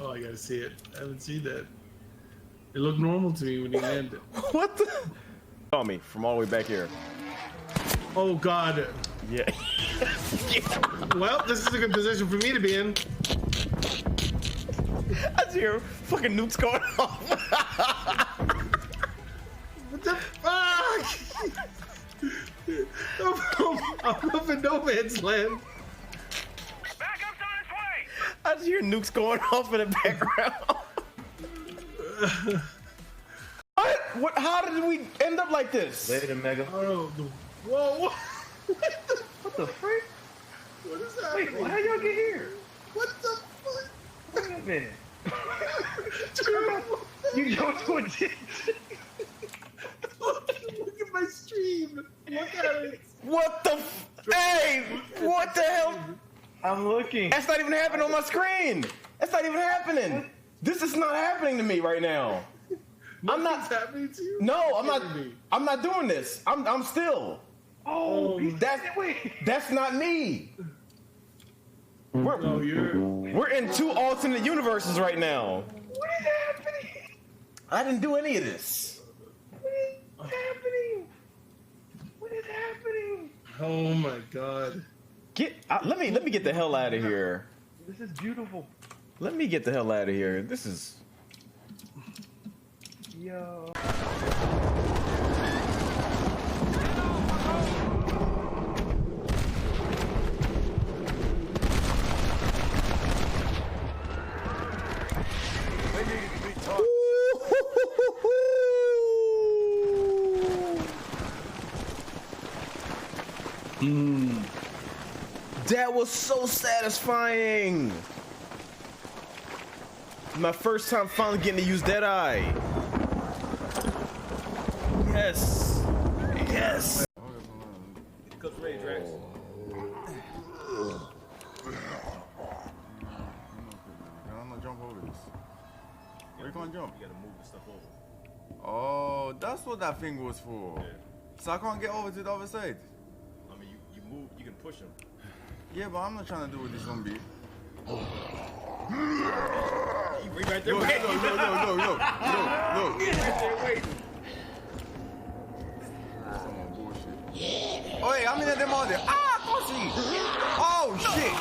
Oh, I gotta see it. I haven't seen that. It looked normal to me when he landed. What the? Saw me from all the way back here. Oh God. Yeah. Well, this is a good position for me to be in. I just hear fucking nukes going off. What the fuck? I'm up in no man's land. Backup's on its way! I just hear nukes going off in the background. What? What? How did we end up like this? Later, Mega. Oh, whoa! What the frick? What is happening? Wait, how y'all get here? What the fuck? Wait a minute. Dude, You jumped to a jet. look at my stream. Look at it. What the? Hey! What the hell? I'm looking. That's not even happening on my screen. That's not even happening. This is not happening to me right now. I'm not happening to you. No, I'm not. I'm not doing this. I'm still. Oh, That's not me. We're in two alternate universes right now. What is happening? I didn't do any of this. What is happening? What is happening? Oh my God. Let me get the hell out of here. This is beautiful. Let me get the hell out of here. This is. Yo. That was so satisfying. My first time finally getting to use Deadeye. Yes. Yes. Comes ready, Drax. I'm gonna jump over this. Where you gonna jump? You gotta move the stuff over. Oh, that's what that thing was for. Yeah. So I can't get over to the other side. I mean, you move, you can push them. Yeah, but I'm not trying to do what this one be. You right there. No. Right there waiting. Some more bullshit. Oh, hey, I'm in them all there. Ah, pussy! Oh, shit!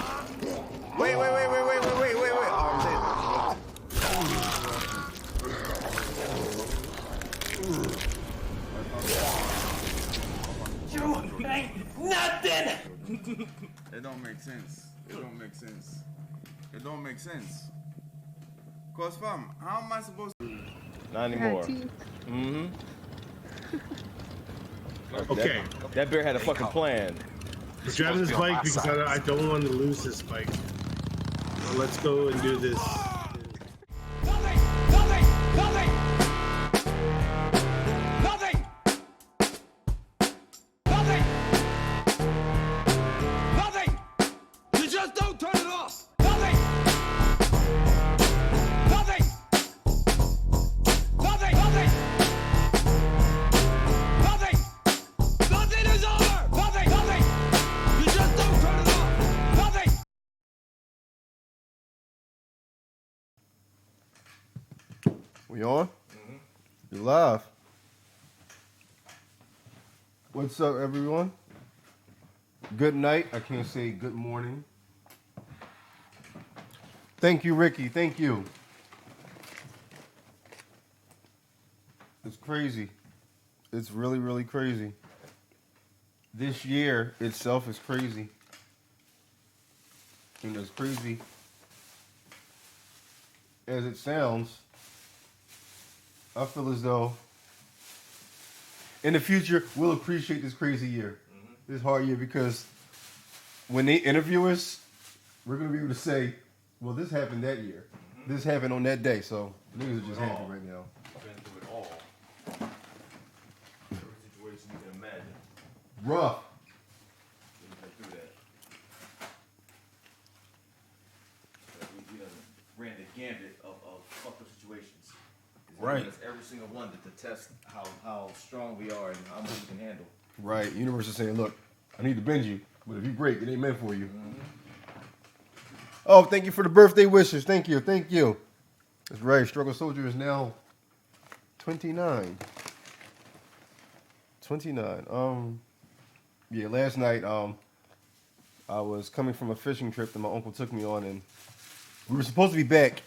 Wait. Oh, I'm dead. You ain't nothing. It don't make sense. It don't make sense. Cause fam, how am I supposed to? Not anymore. Mm-hmm. Okay. That bear had a fucking plan. He's driving this bike because I don't want to lose this bike. So let's go and do this. Nothing! You just don't turn it off! Nothing is over! Nothing! You just don't turn it off! Nothing! We on? You live. What's up, everyone? Good night. I can't say good morning. Thank you, Ricky. Thank you. It's crazy. It's really, really crazy. This year itself is crazy. And as crazy as it sounds, I feel as though in the future we'll appreciate this crazy year, this hard year, because when they interview us, we're gonna be able to say, well, this happened that year, this happened on that day. So niggas are just happy right now. Been through it all. Every situation you can imagine. Rough. We've been through that. We done ran the gambit of fucked up situations. Right. It's every single one to test how strong we are and how much we can handle. Right. Universe is saying, look, I need to bend you, but if you break, it ain't meant for you. Oh, thank you for the birthday wishes. Thank you. Thank you. That's right. Struggle Soldier is now 29. 29. Yeah, last night, I was coming from a fishing trip that my uncle took me on, and we were supposed to be back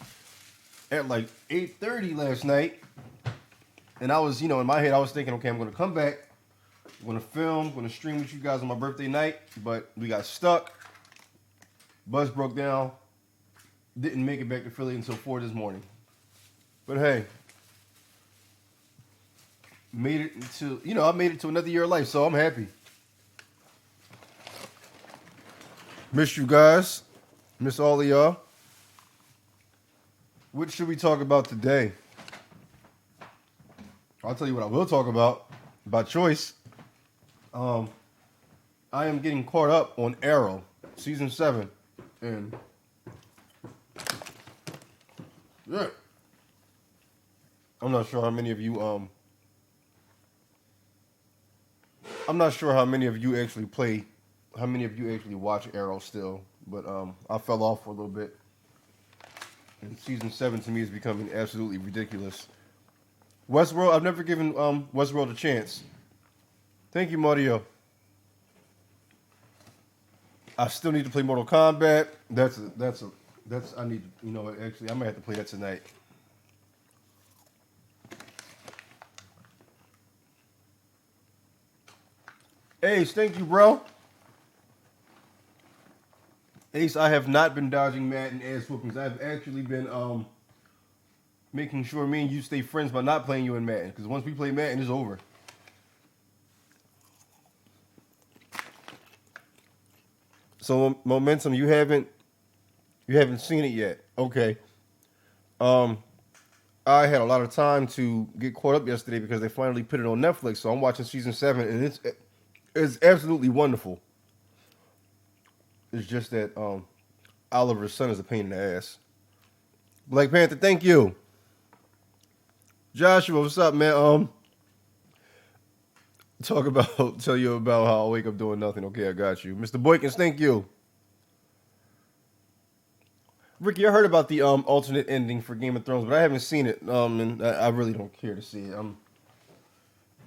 at like 8:30 last night. And I was, in my head, I was thinking, okay, I'm going to come back. I'm going to film, I'm going to stream with you guys on my birthday night. But we got stuck. Bus broke down. Didn't make it back to Philly until 4 this morning. But hey, made it into, I made it to another year of life, so I'm happy. Miss you guys. Miss all of y'all. What should we talk about today? I'll tell you what I will talk about by choice. I am getting caught up on Arrow, season 7, and yeah, I'm not sure how many of you I'm not sure how many of you actually watch Arrow still, but I fell off for a little bit. And season 7 to me is becoming absolutely ridiculous. Westworld, I've never given Westworld a chance. Thank you, Mario. I still need to play Mortal Kombat. I need, actually I might have to play that tonight. Ace, thank you, bro. Ace, I have not been dodging Madden ass whoopings. I've actually been making sure me and you stay friends by not playing you in Madden. Because once we play Madden, it's over. So Momentum, you haven't seen it yet. Okay. I had a lot of time to get caught up yesterday because they finally put it on Netflix. So I'm watching season 7, and it's absolutely wonderful. It's just that Oliver's son is a pain in the ass. Black Panther, thank you. Joshua, what's up, man? Tell you about how I wake up doing nothing. Okay, I got you. Mr. Boykins, thank you. Ricky, I heard about the alternate ending for Game of Thrones, but I haven't seen it. And I really don't care to see it.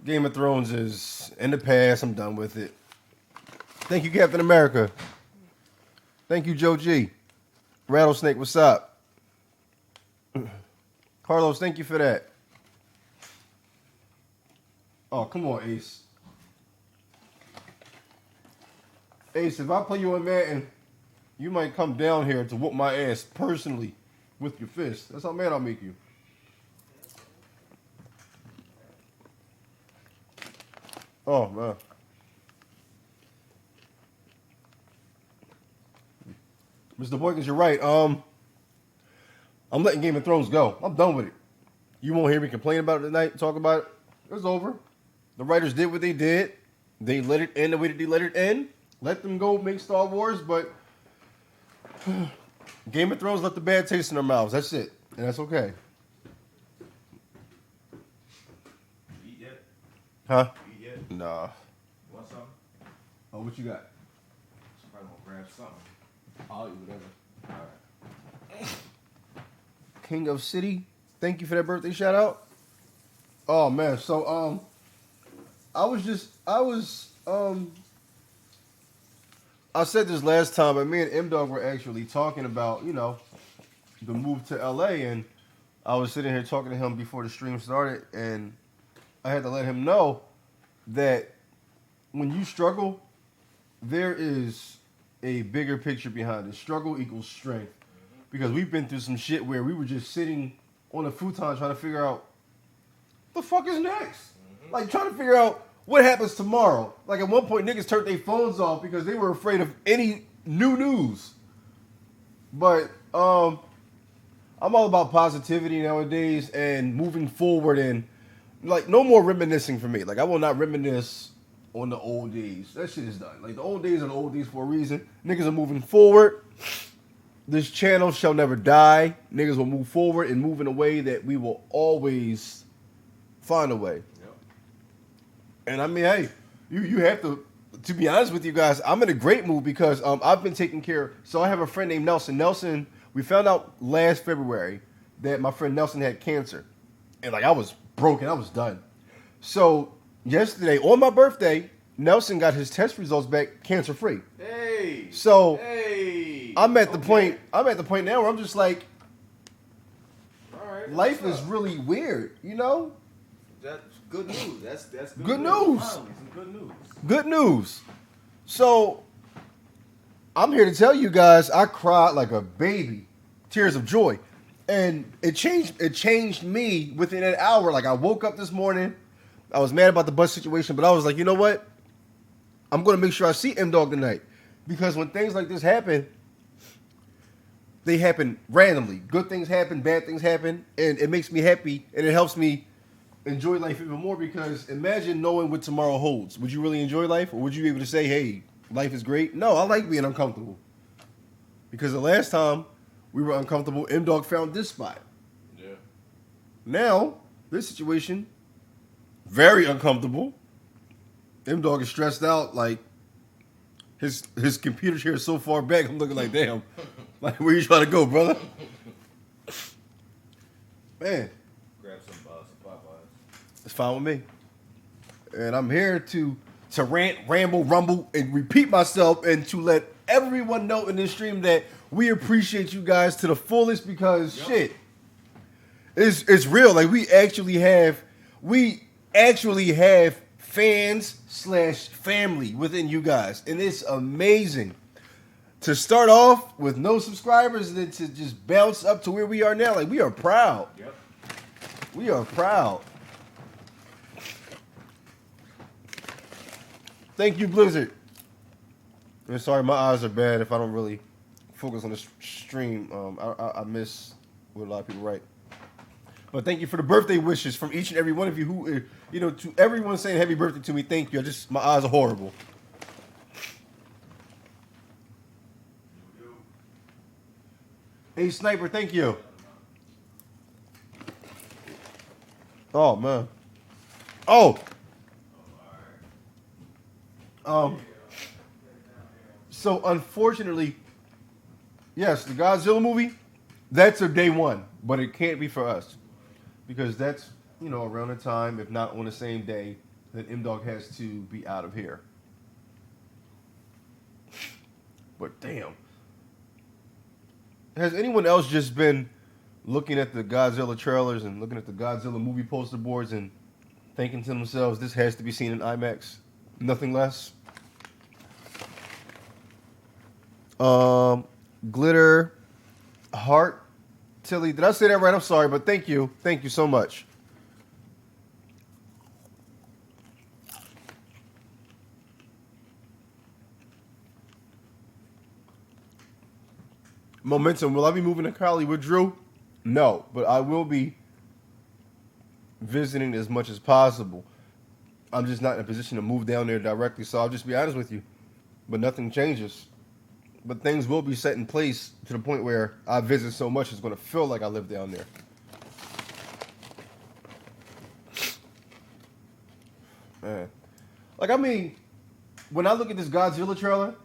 Game of Thrones is in the past. I'm done with it. Thank you, Captain America. Thank you, Joe G. Rattlesnake, what's up? Carlos, thank you for that. Oh, come on, Ace. Ace, if I play you on Madden, you might come down here to whoop my ass personally with your fist. That's how mad I'll make you. Oh, man. Mr. Boykins, you're right. I'm letting Game of Thrones go. I'm done with it. You won't hear me complain about it tonight, talk about it. It's over. The writers did what they did. They let it end the way that they let it end. Let them go make Star Wars, but Game of Thrones left the bad taste in their mouths. That's it. And that's okay. Eat yet? Huh? Eat yet? Nah. Want something? Oh, what you got? Somebody gonna grab something. I'll eat whatever. All right. King of City, thank you for that birthday shout out. Oh man, so I said this last time, but me and M-Dogg were actually talking about, the move to LA, and I was sitting here talking to him before the stream started, and I had to let him know that when you struggle, there is a bigger picture behind it. Struggle equals strength. Because we've been through some shit where we were just sitting on a futon trying to figure out the fuck is next. Like trying to figure out what happens tomorrow. Like at one point niggas turned their phones off because they were afraid of any new news. But I'm all about positivity nowadays and moving forward, and like no more reminiscing for me. Like I will not reminisce on the old days. That shit is done. Like the old days are the old days for a reason. Niggas are moving forward. This channel shall never die. Niggas will move forward and move in a way that we will always find a way. Yep. And I mean, hey, you have to to be honest with you guys, I'm in a great mood because I've been taking care. So I have a friend named Nelson. Nelson, we found out last February that my friend Nelson had cancer, and like I was broken, I was done. So yesterday on my birthday, Nelson got his test results back cancer free. Hey. So Hey. I'm at the point. I'm at the point now where I'm just like, All right. life is really weird, you know. That's good news. That's Good news. Finally, some good news. Good news. So I'm here to tell you guys, I cried like a baby, tears of joy, and it changed me within an hour. Like I woke up this morning, I was mad about the bus situation, but I was like, you know what? I'm gonna make sure I see M-Dogg tonight, because when things like this happen, they happen randomly. Good things happen, bad things happen, and it makes me happy, and it helps me enjoy life even more, because imagine knowing what tomorrow holds. Would you really enjoy life, or would you be able to say, hey, life is great? No, I like being uncomfortable. Because the last time we were uncomfortable, M-Dogg found this spot. Yeah. Now, this situation, very uncomfortable. M-Dogg is stressed out, like his computer chair is so far back, I'm looking like, damn. Like, where you trying to go, brother? Man. Grab some Popeyes. It's fine with me. And I'm here to rant, ramble, rumble, and repeat myself, and to let everyone know in this stream that we appreciate you guys to the fullest, because shit, it's real. Like we actually have fans / family within you guys, and it's amazing. To start off with no subscribers and then to just bounce up to where we are now, like we are proud. Yep. We are proud. Thank you, Blizzard. I'm sorry, my eyes are bad if I don't really focus on the stream. I miss what a lot of people write. But thank you for the birthday wishes from each and every one of you who, to everyone saying happy birthday to me, thank you. My eyes are horrible. Hey, Sniper, thank you. Oh, man. Oh. So, unfortunately, yes, the Godzilla movie, that's a day one, but it can't be for us. Because that's, around the time, if not on the same day, that M-Dogg has to be out of here. But damn. Has anyone else just been looking at the Godzilla trailers and looking at the Godzilla movie poster boards and thinking to themselves, this has to be seen in IMAX? Nothing less? Glitter Heart Tilly. Did I say that right? I'm sorry, but thank you. Thank you so much. Momentum. Will I be moving to Cali with Drew? No, but I will be visiting as much as possible. I'm just not in a position to move down there directly, so I'll just be honest with you. But nothing changes. But things will be set in place to the point where I visit so much it's going to feel like I live down there. Man. Like, I mean, when I look at this Godzilla trailer,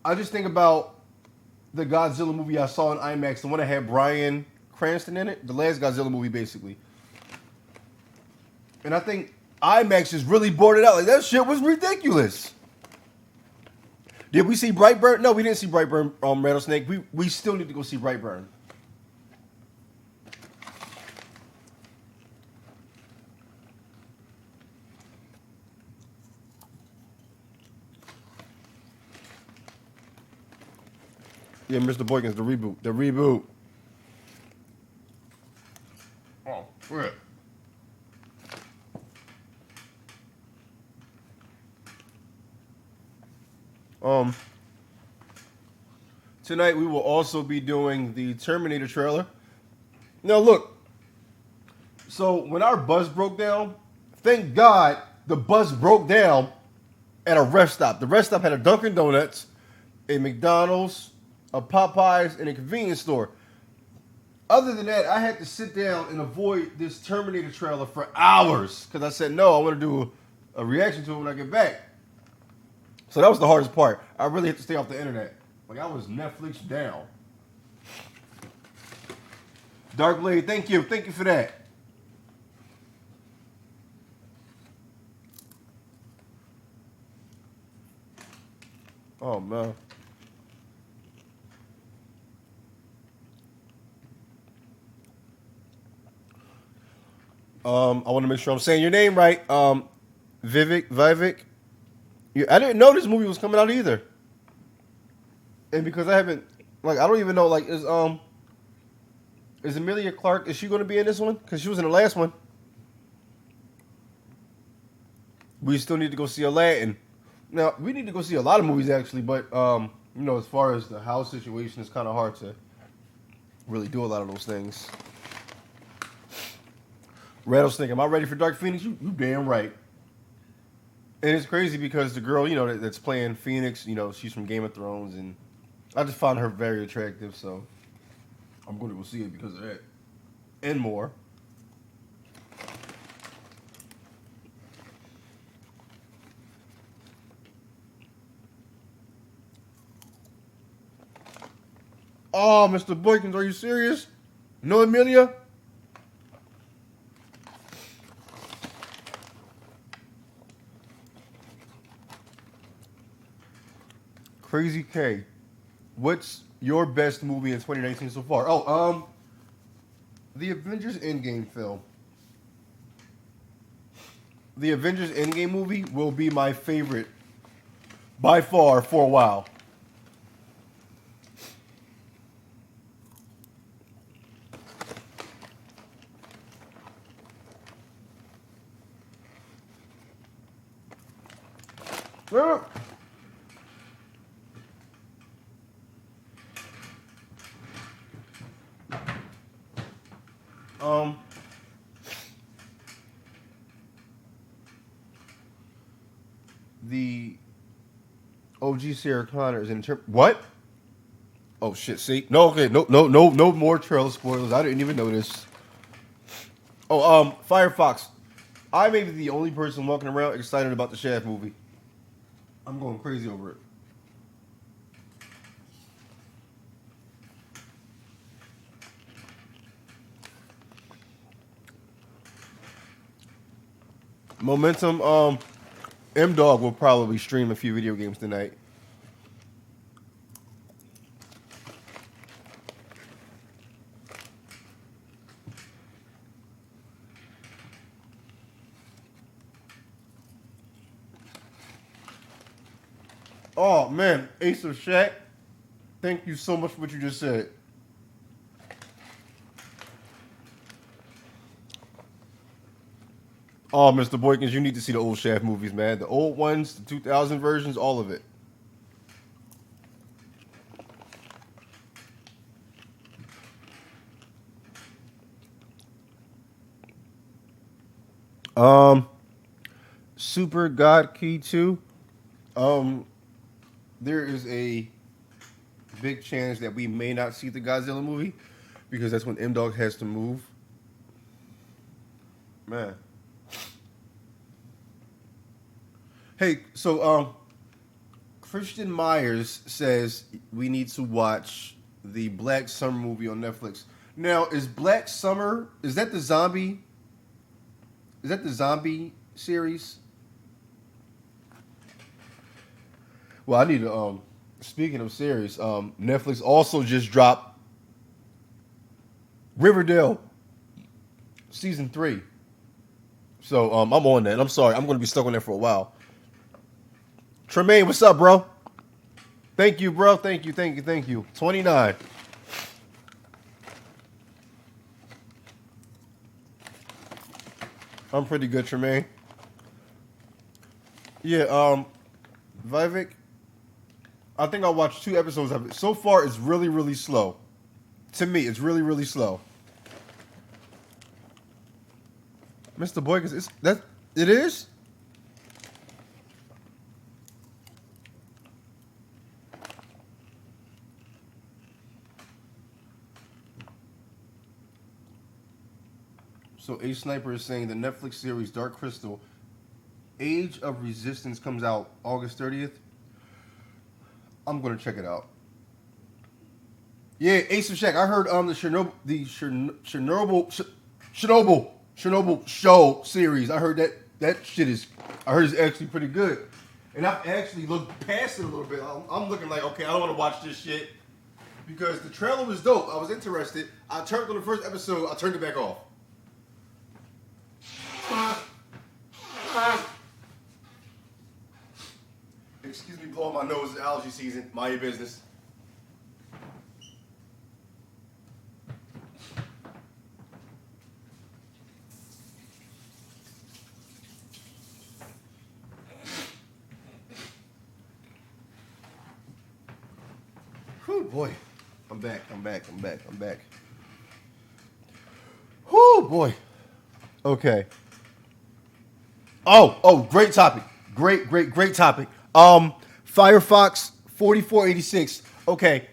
I just think about the Godzilla movie I saw in IMAX, the one that had Bryan Cranston in it, the last Godzilla movie, basically. And I think IMAX just really brought it out. Like, that shit was ridiculous. Did we see Brightburn? No, we didn't see Brightburn, Rattlesnake. We still need to go see Brightburn. Yeah, Mr. Boykins, the reboot. The reboot. Oh, rip. Tonight we will also be doing the Terminator trailer. Now look, so when our bus broke down, thank God the bus broke down at a rest stop. The rest stop had a Dunkin' Donuts, a McDonald's, a Popeyes, and a convenience store. Other than that, I had to sit down and avoid this Terminator trailer for hours because I said, no, I want to do a reaction to it when I get back. So that was the hardest part. I really had to stay off the internet. Like I was Netflix down. Dark Blade, thank you for that. Oh man. I want to make sure I'm saying your name right. Vivek. Yeah, I didn't know this movie was coming out either. And because I haven't, like, I don't even know, like, is Emilia Clarke, is she going to be in this one? Because she was in the last one. We still need to go see Aladdin. Now, we need to go see a lot of movies, actually, but, you know, as far as the house situation, it's kind of hard to really do a lot of those things. Rattlesnake, am I ready for Dark Phoenix? You damn right. And it's crazy because the girl, you know, that's playing Phoenix, you know, she's from Game of Thrones, and I just found her very attractive, so I'm going to go see it because of that. And more. Oh, Mr. Boykins, are you serious? No Emilia? Crazy K, what's your best movie in 2019 so far? Oh, the Avengers Endgame film. The Avengers Endgame movie will be my favorite by far for a while. The OG Sarah Connor is in what? Oh shit! See, no, okay, no more trailer spoilers. I didn't even notice. Oh, Firefox. I may be the only person walking around excited about the Shaft movie. I'm going crazy over it. Momentum, M-Dogg will probably stream a few video games tonight. Oh man, Ace of Shaq, thank you so much for what you just said. Oh, Mr. Boykins, you need to see the old Shaft movies, man. The old ones, the 2000 versions, all of it. Super God Key 2. There is a big chance that we may not see the Godzilla movie because that's when M-Dogg has to move. Man. Hey, so Christian Myers says we need to watch the Black Summer movie on Netflix. Now, is Black Summer, is that the zombie series? Well, I need to speaking of series, Netflix also just dropped Riverdale season 3. So I'm on that. I'm sorry, I'm going to be stuck on there for a while. Tremaine, what's up, bro? Thank you, bro. Thank you. 29. I'm pretty good, Tremaine. Yeah, Vivek, I think I watched 2 episodes of it. So far, it's really, really slow. To me, it's really, really slow. Mr. Boykins, it is? So A Sniper is saying the Netflix series Dark Crystal, Age of Resistance comes out August 30th. I'm gonna check it out. Yeah, Ace of Shack. I heard Chernobyl show series. I heard that shit is. I heard it's actually pretty good. And I've actually looked past it a little bit. I'm looking like, okay, I don't want to watch this shit because the trailer was dope. I was interested. I turned on the first episode. I turned it back off. Excuse me, blowing my nose. It's allergy season. Mind your business. Whew, boy. I'm back. Whew, boy. Okay. Oh, great topic. Great topic. Firefox 4486. Okay.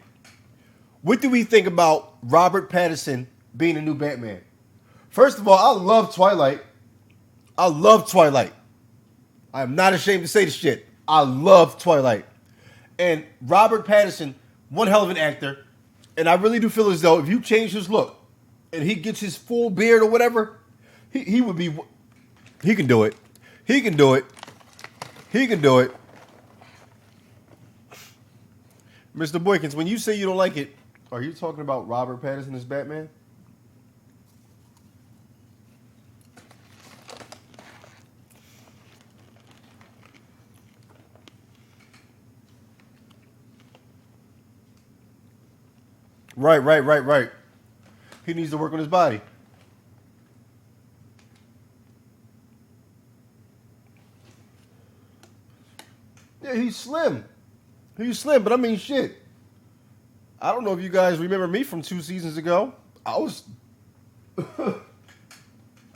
What do we think about Robert Pattinson being a new Batman? First of all, I love Twilight. I am not ashamed to say this shit. I love Twilight. And Robert Pattinson, one hell of an actor. And I really do feel as though if you change his look and he gets his full beard or whatever, he would be... He can do it. Mr. Boykins, when you say you don't like it, are you talking about Robert Pattinson as Batman? Right. He needs to work on his body. Yeah, he's slim, but I mean, shit. I don't know if you guys remember me from 2 seasons ago. I was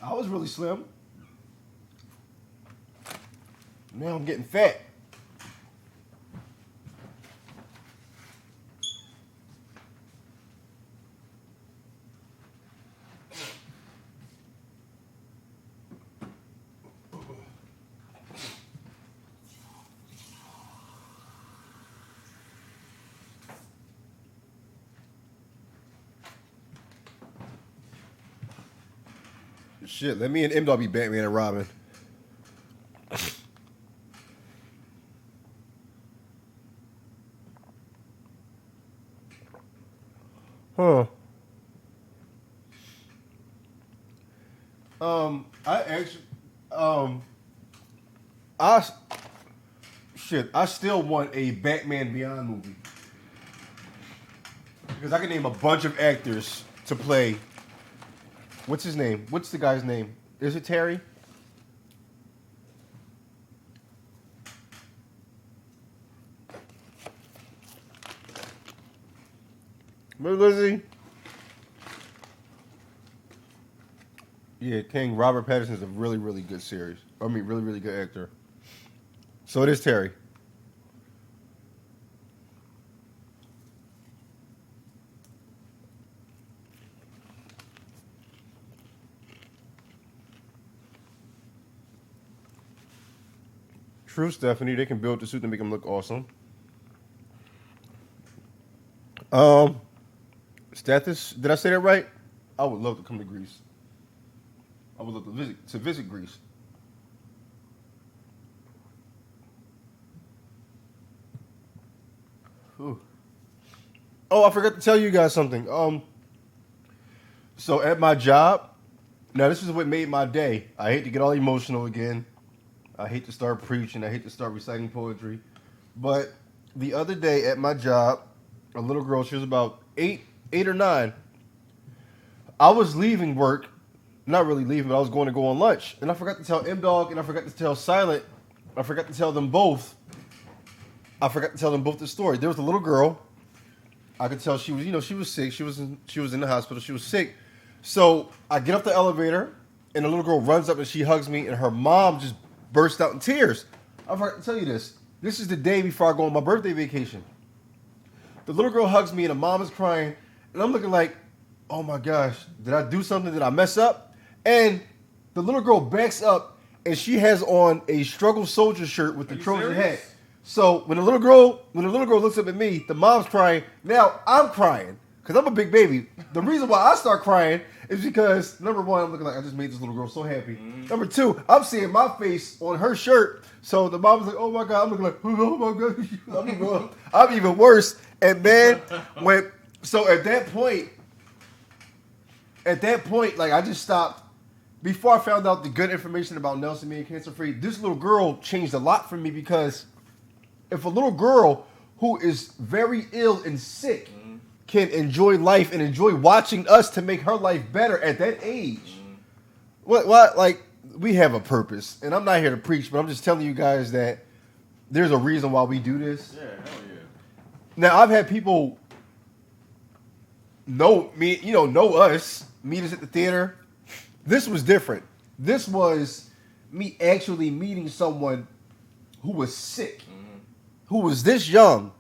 really slim. Now I'm getting fat. Shit, let me and M-Dogg be Batman and Robin. Huh. I still want a Batman Beyond movie. Because I can name a bunch of actors to play. What's his name? What's the guy's name? Is it Terry? Remember Lizzie? Yeah, King Robert Pattinson is a really, really good series. I mean, really, really good actor. So it is Terry. True, Stephanie. They can build the suit to make him look awesome. Stathis, did I say that right? I would love to come to Greece. I would love to visit Greece. Whew. Oh, I forgot to tell you guys something. So at my job, now this is what made my day. I hate to get all emotional again. I hate to start preaching. I hate to start reciting poetry. But the other day at my job, a little girl, she was about 8 or 9. I was leaving work. Not really leaving, but I was going to go on lunch. And I forgot to tell M-Dogg and I forgot to tell Silent. I forgot to tell them both. The story. There was a little girl. I could tell she was, she was sick. She was in the hospital. She was sick. So I get up the elevator and the little girl runs up and she hugs me and her mom just burst out in tears. I forgot to tell you this. This is the day before I go on my birthday vacation. The little girl hugs me and the mom is crying. And I'm looking like, oh my gosh, did I do something? Did I mess up? And the little girl backs up and she has on a Struggle Soldier shirt with the Trojan hat. So when the little girl looks up at me, the mom's crying. Now I'm crying because I'm a big baby. The reason why I start crying is because number one, I'm looking like I just made this little girl so happy. Number two, I'm seeing my face on her shirt. So the mom's like, "Oh my god!" I'm looking like, "Oh my god!" I'm even worse. And man, at that point, like I just stopped. Before I found out the good information about Nelson being cancer free, this little girl changed a lot for me because if a little girl who is very ill and sick can enjoy life and enjoy watching us to make her life better at that age, what like we have a purpose. And I'm not here to preach, but I'm just telling you guys that there's a reason why we do this. Yeah, hell yeah. Now I've had people know us, meet us at the theater. This was different. This was me actually meeting someone who was sick, who was this young.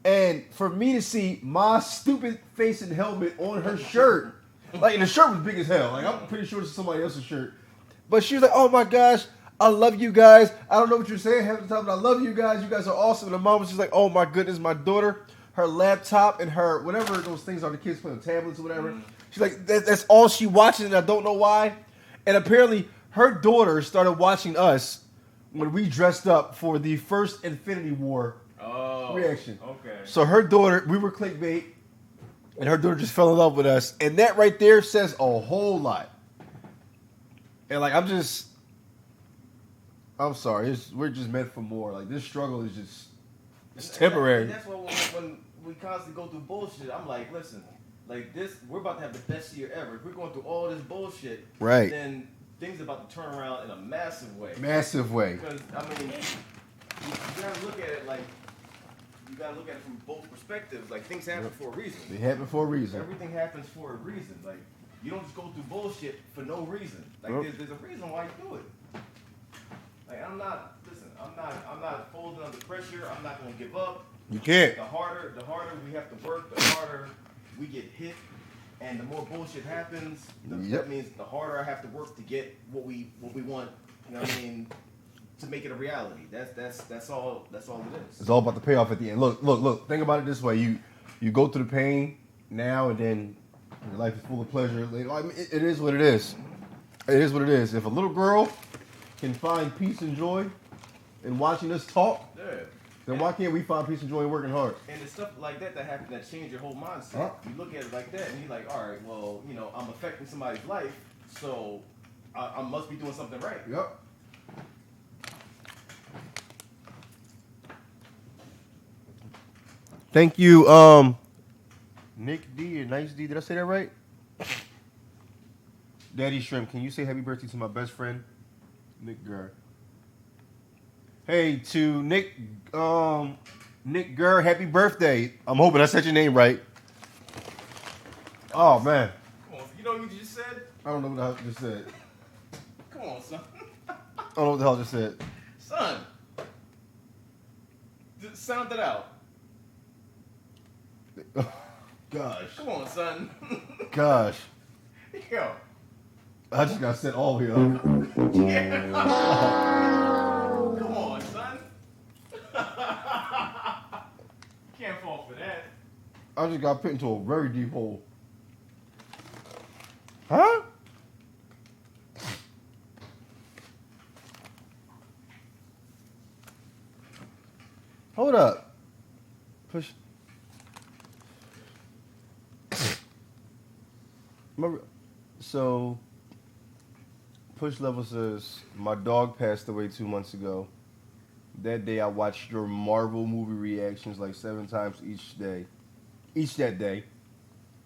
And for me to see my stupid face and helmet on her shirt, like, and the shirt was big as hell. Like, I'm pretty sure it's somebody else's shirt. But she was like, "Oh my gosh, I love you guys. I don't know what you're saying half the time, but I love you guys. You guys are awesome." And the mom was just like, "Oh my goodness, my daughter, her laptop and her, whatever those things are, the kids play on tablets or whatever." She's like, that's all she watches, and I don't know why. And apparently, her daughter started watching us when we dressed up for the first Infinity War reaction. Okay. So her daughter, we were clickbait, and her daughter just fell in love with us. And that right there says a whole lot. And like, I'm sorry, we're just meant for more. Like, this struggle is just, it's temporary. And that's why when we constantly go through bullshit, I'm like, listen, like this, we're about to have the best year ever. If we're going through all this bullshit, right, then things are about to turn around in a massive way. Massive way. Because, I mean, you gotta look at it like, you gotta look at it from both perspectives. Like, things happen for a reason. They happen for a reason. Everything happens for a reason. Like, you don't just go through bullshit for no reason. Like, there's a reason why you do it. Like, I'm not folding under pressure. I'm not gonna give up. You can't. The harder we have to work, the harder we get hit, and the more bullshit happens. That means the harder I have to work to get what we want. You know what I mean? To make it a reality. That's all it is. It's all about the payoff at the end. Look. Think about it this way: you go through the pain now, and then your life is full of pleasure later. I mean, it is what it is. It is what it is. If a little girl can find peace and joy in watching us talk, then why can't we find peace and joy in working hard? And it's stuff like that happen that change your whole mindset. You look at it like that, and you're like, all right, well, you know, I'm affecting somebody's life, so I must be doing something right. Yep. Thank you, Nick D or Nice D. Did I say that right? Daddy Shrimp, can you say happy birthday to my best friend, Nick Gurr? Hey, to Nick Gurr, happy birthday. I'm hoping I said your name right. Oh, man. Come on, you know what you just said? I don't know what the hell I just said. Come on, son. I don't know what the hell I just said. Son. Just sound it out. Gosh. Come on, son. Gosh. Yo. I just got sent all here. Yeah. Come on, son. Can't fall for that. I just got put into a very deep hole. Huh? Hold up. Push. So, Push Level says, my dog passed away 2 months ago. That day I watched your Marvel movie reactions like 7 times each day. Each that day.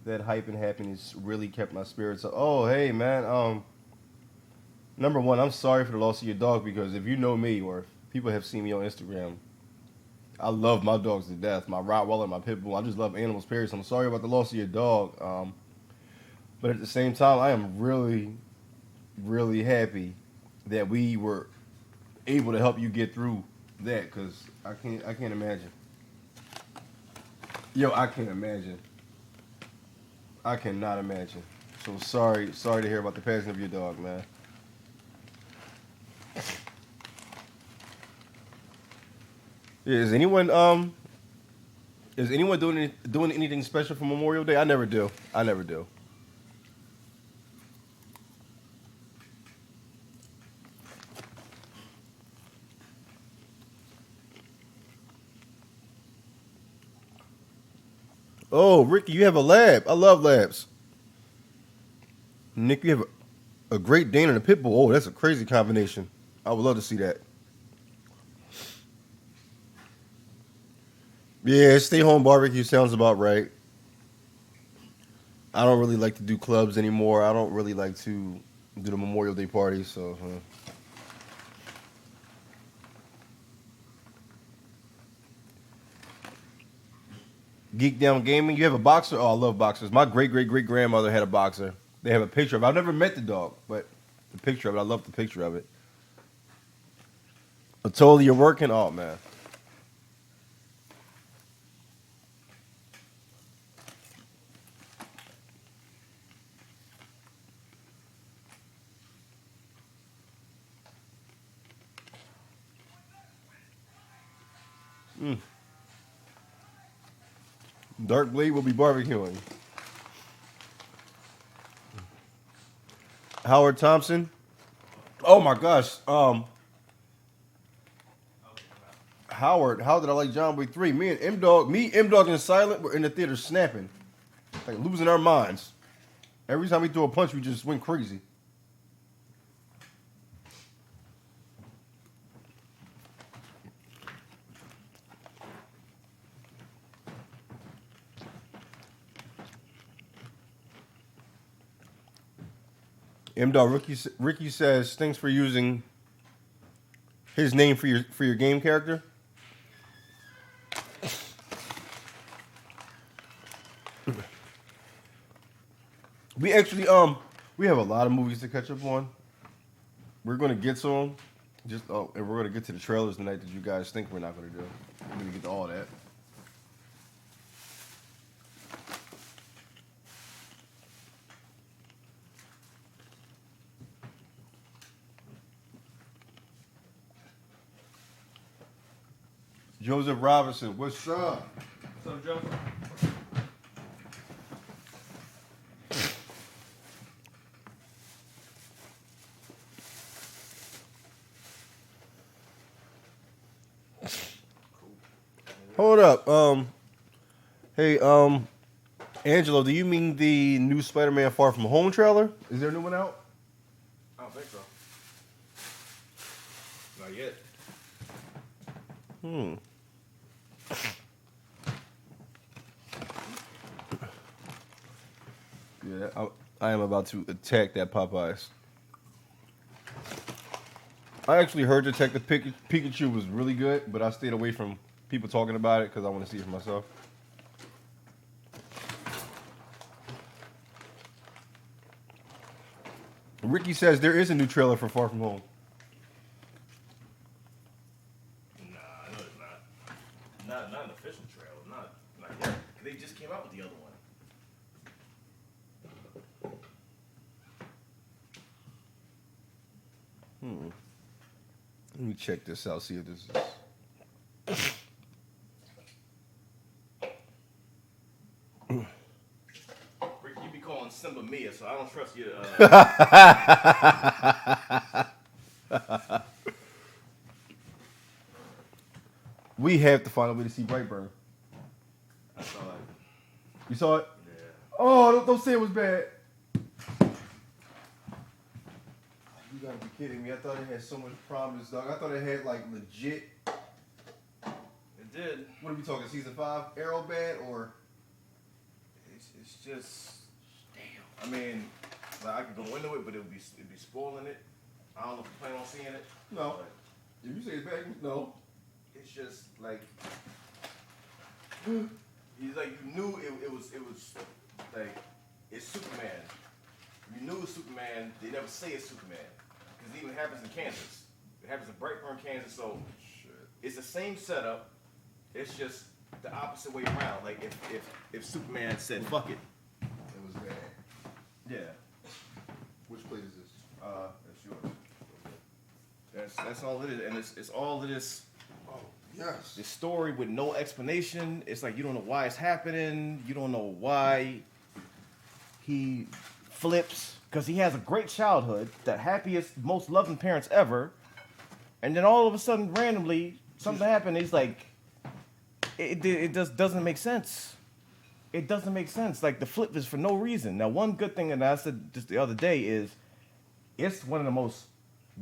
That hype and happiness really kept my spirits up. Oh, hey, man. Number one, I'm sorry for the loss of your dog because if you know me or if people have seen me on Instagram, I love my dogs to death. My Rottweiler, my Pit Bull. I just love animals, period. So I'm sorry about the loss of your dog. But at the same time, I am really, really happy that we were able to help you get through that because I can't imagine. Yo, I can't imagine. I cannot imagine. So sorry to hear about the passing of your dog, man. Yeah, is anyone doing anything special for Memorial Day? I never do. I never do. Oh, Ricky, you have a lab. I love labs. Nick, you have a Great Dane and a pit bull. Oh, that's a crazy combination. I would love to see that. Yeah, stay home barbecue sounds about right. I don't really like to do clubs anymore. I don't really like to do the Memorial Day parties. So, Geek Down Gaming. You have a boxer? Oh, I love boxers. My great grandmother had a boxer. They have a picture of it. I've never met the dog, but the picture of it. I love the picture of it. I told you you're working. Oh man. Dark Blade will be barbecuing. Howard Thompson. Oh my gosh. Howard, how did I like John Wick 3? Me, M-Dogg, and Silent were in the theater snapping, like losing our minds. Every time we threw a punch, we just went crazy. M-Dogg, Ricky says, thanks for using his name for your game character. We actually we have a lot of movies to catch up on. We're gonna get to them. And we're gonna get to the trailers tonight that you guys think we're not gonna do. We're gonna get to all that. Joseph Robinson, what's up? What's up, Joe? Hold up. Hey, Angelo, do you mean the new Spider-Man Far From Home trailer? Is there a new one out? I don't think so. Not yet. Yeah, I am about to attack that Popeyes. I actually heard Detective Pikachu was really good, but I stayed away from people talking about it because I want to see it for myself. Ricky says there is a new trailer for Far From Home. Nah, no, it's not. Not an official trailer. Not yet. They just came out with the other one. Let me check this out, see if this is... Rick, you be calling Simba Mia, so I don't trust you. We have to find a way to see Brightburn. I saw it. You saw it? Yeah. Oh, don't say it was bad. You gotta be kidding me. I thought it had so much promise, dog. I thought it had, like, legit... It did. What are we talking, season 5? Arrow bad, or... It's just... Damn. I mean, like, I could go into it, but it'd be spoiling it. I don't know if you plan on seeing it. No. But If you say it's bad, no. it's just, like... He's like, you knew it was, like, it's Superman. You knew it was Superman. They never say it's Superman. Because it even happens in Kansas. It happens in Brightburn, Kansas, so... It's the same setup. It's just the opposite way around. Like if Superman said fuck it. It was bad. Yeah. Which plate is this? That's yours. That's all it is, and it's all of this. Oh Yes. This story with no explanation. It's like you don't know why it's happening. You don't know why he flips. Because he has a great childhood, the happiest, most loving parents ever. And then all of a sudden, randomly, something happened. He's like, it just doesn't make sense. It doesn't make sense. Like, the flip is for no reason. Now, one good thing that I said just the other day is it's one of the most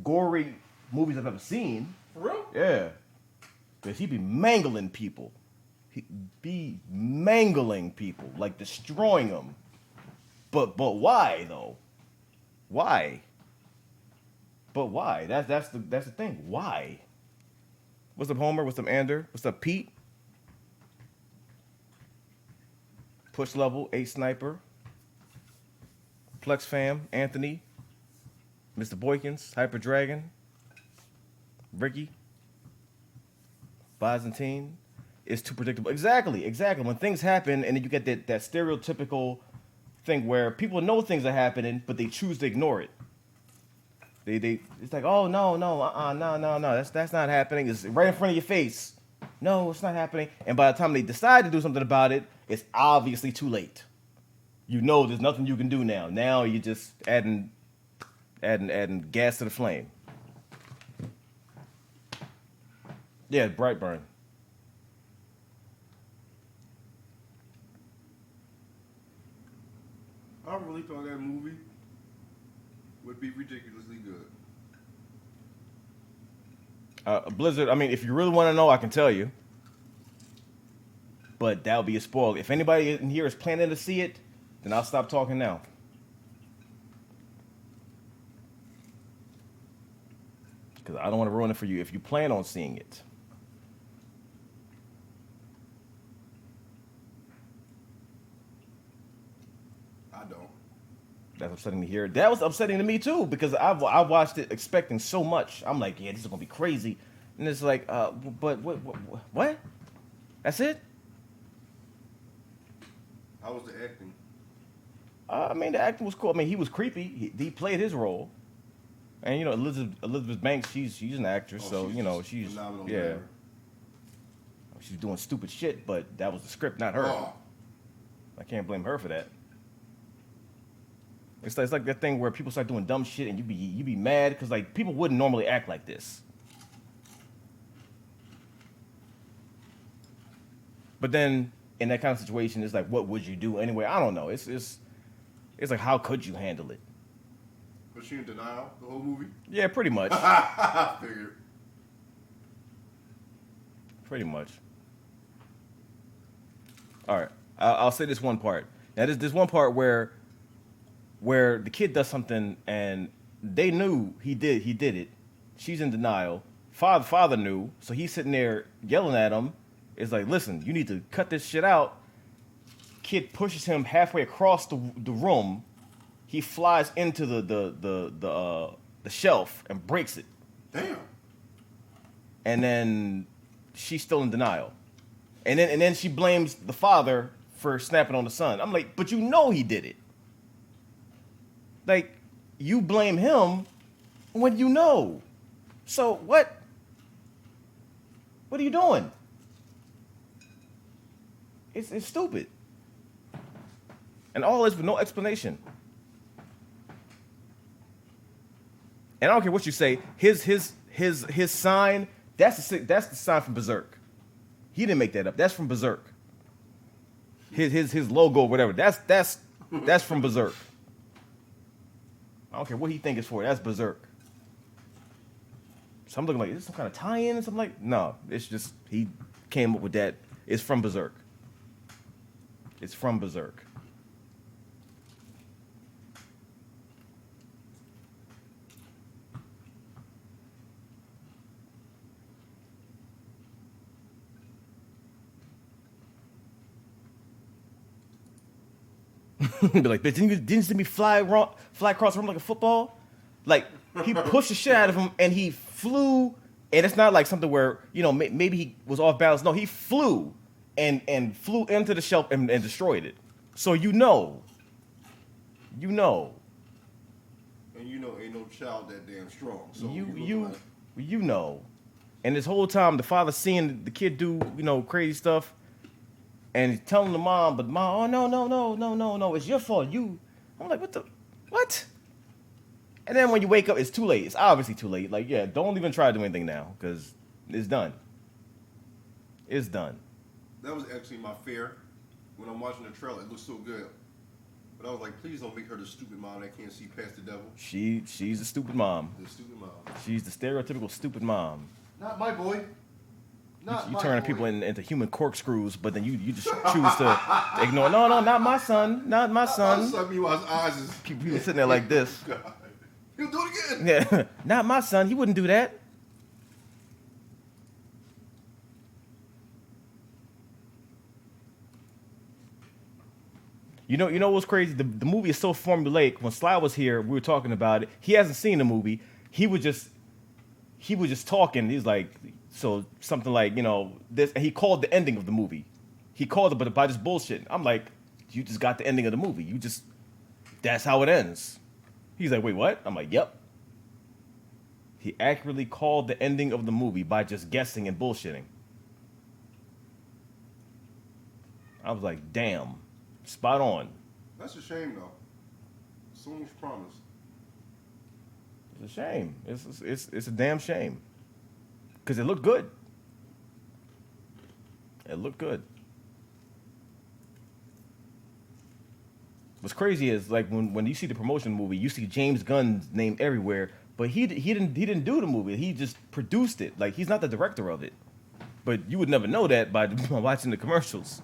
gory movies I've ever seen. For real? Yeah. Because he be mangling people. He be mangling people, like destroying them. But why, though? Why? But why? That's the thing. Why? What's up, Homer? What's up, Ander? What's up, Pete? Push level, 8 sniper. Plex fam, Anthony. Mr. Boykins, Hyper Dragon. Ricky. Byzantine. It's too predictable. Exactly. When things happen and then you get that stereotypical thing where people know things are happening, but they choose to ignore it. They it's like, oh no, that's not happening. It's right in front of your face. No, it's not happening. And by the time they decide to do something about it, it's obviously too late. You know there's nothing you can do now. Now you're just adding gas to the flame. Yeah, Brightburn. I really thought that movie would be ridiculously good. Blizzard, I mean, if you really want to know, I can tell you. But that'll be a spoiler. If anybody in here is planning to see it, then I'll stop talking now. Because I don't want to ruin it for you if you plan on seeing it. I don't. That's upsetting to hear. That was upsetting to me too because I watched it expecting so much. I'm like, yeah, this is gonna be crazy, and it's like, but what? That's it? How was the acting? I mean, the acting was cool. I mean, he was creepy. He played his role, and you know, Elizabeth Banks, she's an actress, so you know, she's phenomenal. Yeah, Driver. she's doing stupid shit, but that was the script, not her. Oh. I can't blame her for that. It's like that thing where people start doing dumb shit and you be mad because like people wouldn't normally act like this. But then in that kind of situation, it's like, what would you do anyway? I don't know. It's like, how could you handle it? Was she in denial the whole movie? Yeah, pretty much. I figured. Pretty much. All right, I'll say this one part. Now, there's one part where the kid does something and they knew he did it. She's in denial. Father knew, so he's sitting there yelling at him. It's like, listen, you need to cut this shit out. Kid pushes him halfway across the room. He flies into the shelf and breaks it. Damn. And then she's still in denial. And then she blames the father for snapping on the son. I'm like, but you know he did it. Like, you blame him when you know. So what? What are you doing? It's stupid. And all this with no explanation. And I don't care what you say. His sign, that's the sign from Berserk. He didn't make that up. That's from Berserk. His logo, whatever. That's from Berserk. I don't care what he think it's for. That's Berserk. So I'm looking like, is this some kind of tie-in or something like? No, it's just he came up with that. It's from Berserk. It's from Berserk. Be like, bitch, didn't you see me fly across the room like a football? Like, he pushed the shit out of him and he flew. And it's not like something where, you know, maybe he was off balance. No, he flew and flew into the shelf and destroyed it. So you know. And you know, ain't no child that damn strong. So You know. And this whole time, the father seeing the kid do, crazy stuff, and he's telling the mom, but mom, oh no, it's your fault. I'm like, what? And then when you wake up, it's too late. It's obviously too late. Like, yeah, don't even try to do anything now, because it's done. It's done. That was actually my fear. When I'm watching the trailer, it looks so good. But I was like, please don't make her the stupid mom that can't see past the devil. She's a stupid mom. The stupid mom. She's the stereotypical stupid mom. Not my boy. You turning people into human corkscrews, but then you just choose to ignore. No, not my son. Not my son. Suck me while his eyes is... People sitting there like this. God. He'll do it again. Yeah, not my son. He wouldn't do that. You know what's crazy? The movie is so formulaic. When Sly was here, we were talking about it. He hasn't seen the movie. He was just talking. He's like, so something like, this. And he called the ending of the movie. He called it, but by just bullshit. I'm like, you just got the ending of the movie. That's how it ends. He's like, wait, what? I'm like, yep. He accurately called the ending of the movie by just guessing and bullshitting. I was like, damn. Spot on. That's a shame, though. So much promise. It's a shame. It's a damn shame. Because it looked good. It looked good. What's crazy is like when you see the promotion movie, you see James Gunn's name everywhere, but he didn't do the movie. He just produced it. Like, he's not the director of it. But you would never know that by watching the commercials.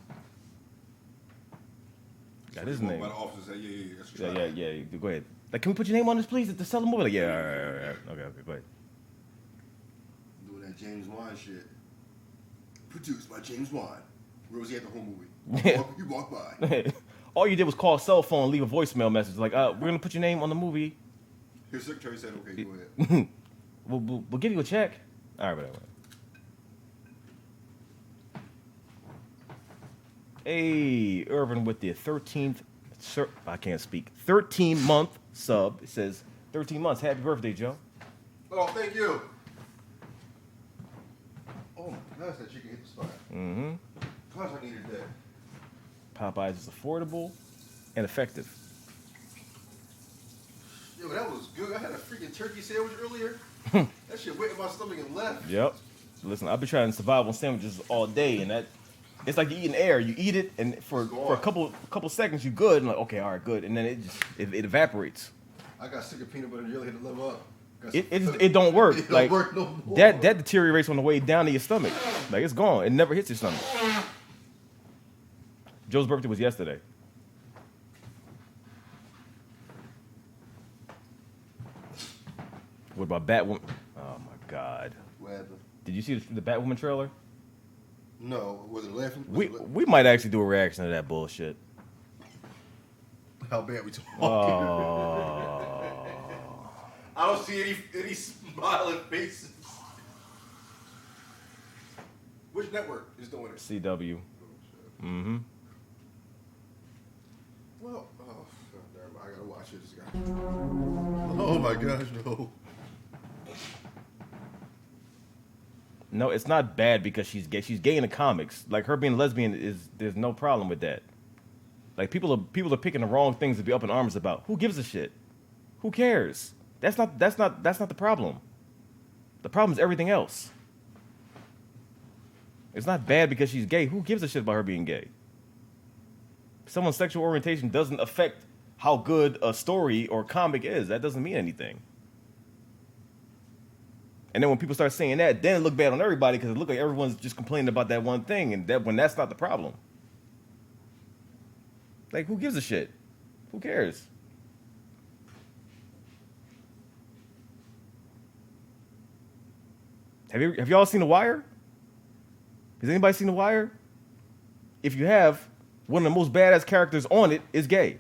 Got his name. By the officer said, Yeah. Go ahead. Like, can we put your name on this, please, to sell the movie? Like, yeah, all right. Okay, go ahead. Doing that James Wan shit. Produced by James Wan. Where was he at the whole movie? He walked by. All you did was call a cell phone and leave a voicemail message. Like, we're going to put your name on the movie. His secretary said, okay, go ahead. We'll give you a check. All right, whatever. Hey, Irvin with the 13th, I can't speak, 13-month sub. It says 13 months. Happy birthday, Joe. Oh, thank you. Oh, my gosh, that chicken hit the spot. Mm-hmm. Gosh, I needed that. Popeyes is affordable and effective. Yo, that was good. I had a freaking turkey sandwich earlier. That shit went in my stomach and left. Yep. Listen, I've been trying to survive on sandwiches all day, and it's like you're eating air. You eat it, and for a couple seconds, you're good. And like, okay, all right, good. And then it evaporates. I got sick of peanut butter and jelly, had to level up. It don't work. It like, don't work no more. That deteriorates on the way down to your stomach. Like, it's gone. It never hits your stomach. Joe's birthday was yesterday. What about Batwoman? Oh my God. What happened? Did you see the Batwoman trailer? No, was it laughing? We might actually do a reaction to that bullshit. How bad we talking? Oh. I don't see any smiling faces. Which network is doing it? CW. Mm-hmm. Well, never mind. I gotta watch it. This guy. Oh my gosh, no. No, it's not bad because she's gay. She's gay in the comics. Like, her being lesbian there's no problem with that. Like, people are picking the wrong things to be up in arms about. Who gives a shit? Who cares? That's not the problem. The problem is everything else. It's not bad because she's gay. Who gives a shit about her being gay? Someone's sexual orientation doesn't affect how good a story or comic is. That doesn't mean anything. And then when people start saying that, then it look bad on everybody because it look like everyone's just complaining about that one thing, and when that's not the problem. Like, who gives a shit? Who cares? Have y'all seen The Wire? Has anybody seen The Wire? If you have, one of the most badass characters on it is gay.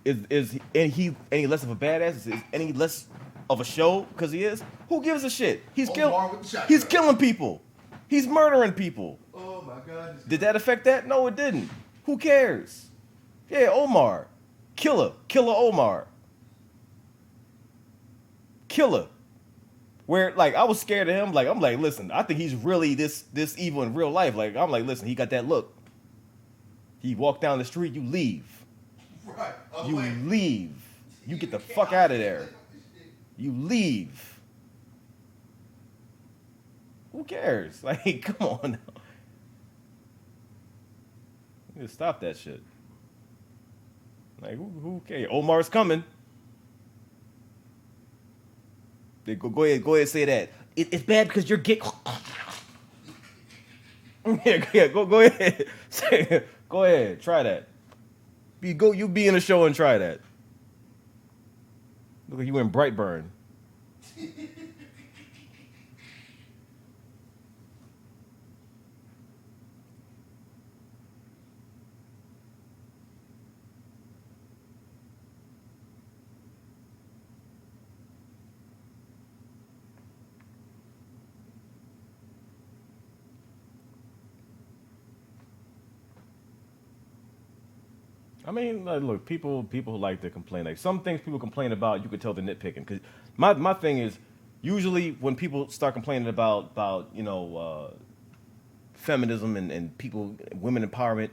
Is he any less of a badass? Is any less of a show because he is? Who gives a shit? He's killing people. He's murdering people. Oh my God. Did that affect that? No, it didn't. Who cares? Yeah, Omar. Killer Omar. Killer. Where like I was scared of him. Like I'm like, listen, I think he's really this evil in real life. Like I'm like, listen, he got that look. He walked down the street, you leave. Right. You leave. You get the fuck out of there. You leave. Who cares? Like, come on now. You gotta stop that shit. Like, who cares? Omar's coming. They go ahead, say that. It's bad because you're gay. yeah, go ahead. Go ahead, try that. You be in the show and try that. Look like you in Brightburn. I mean, look, people like to complain. Like some things people complain about, you could tell they're nitpicking. Cause my thing is, usually when people start complaining about feminism and people, women empowerment,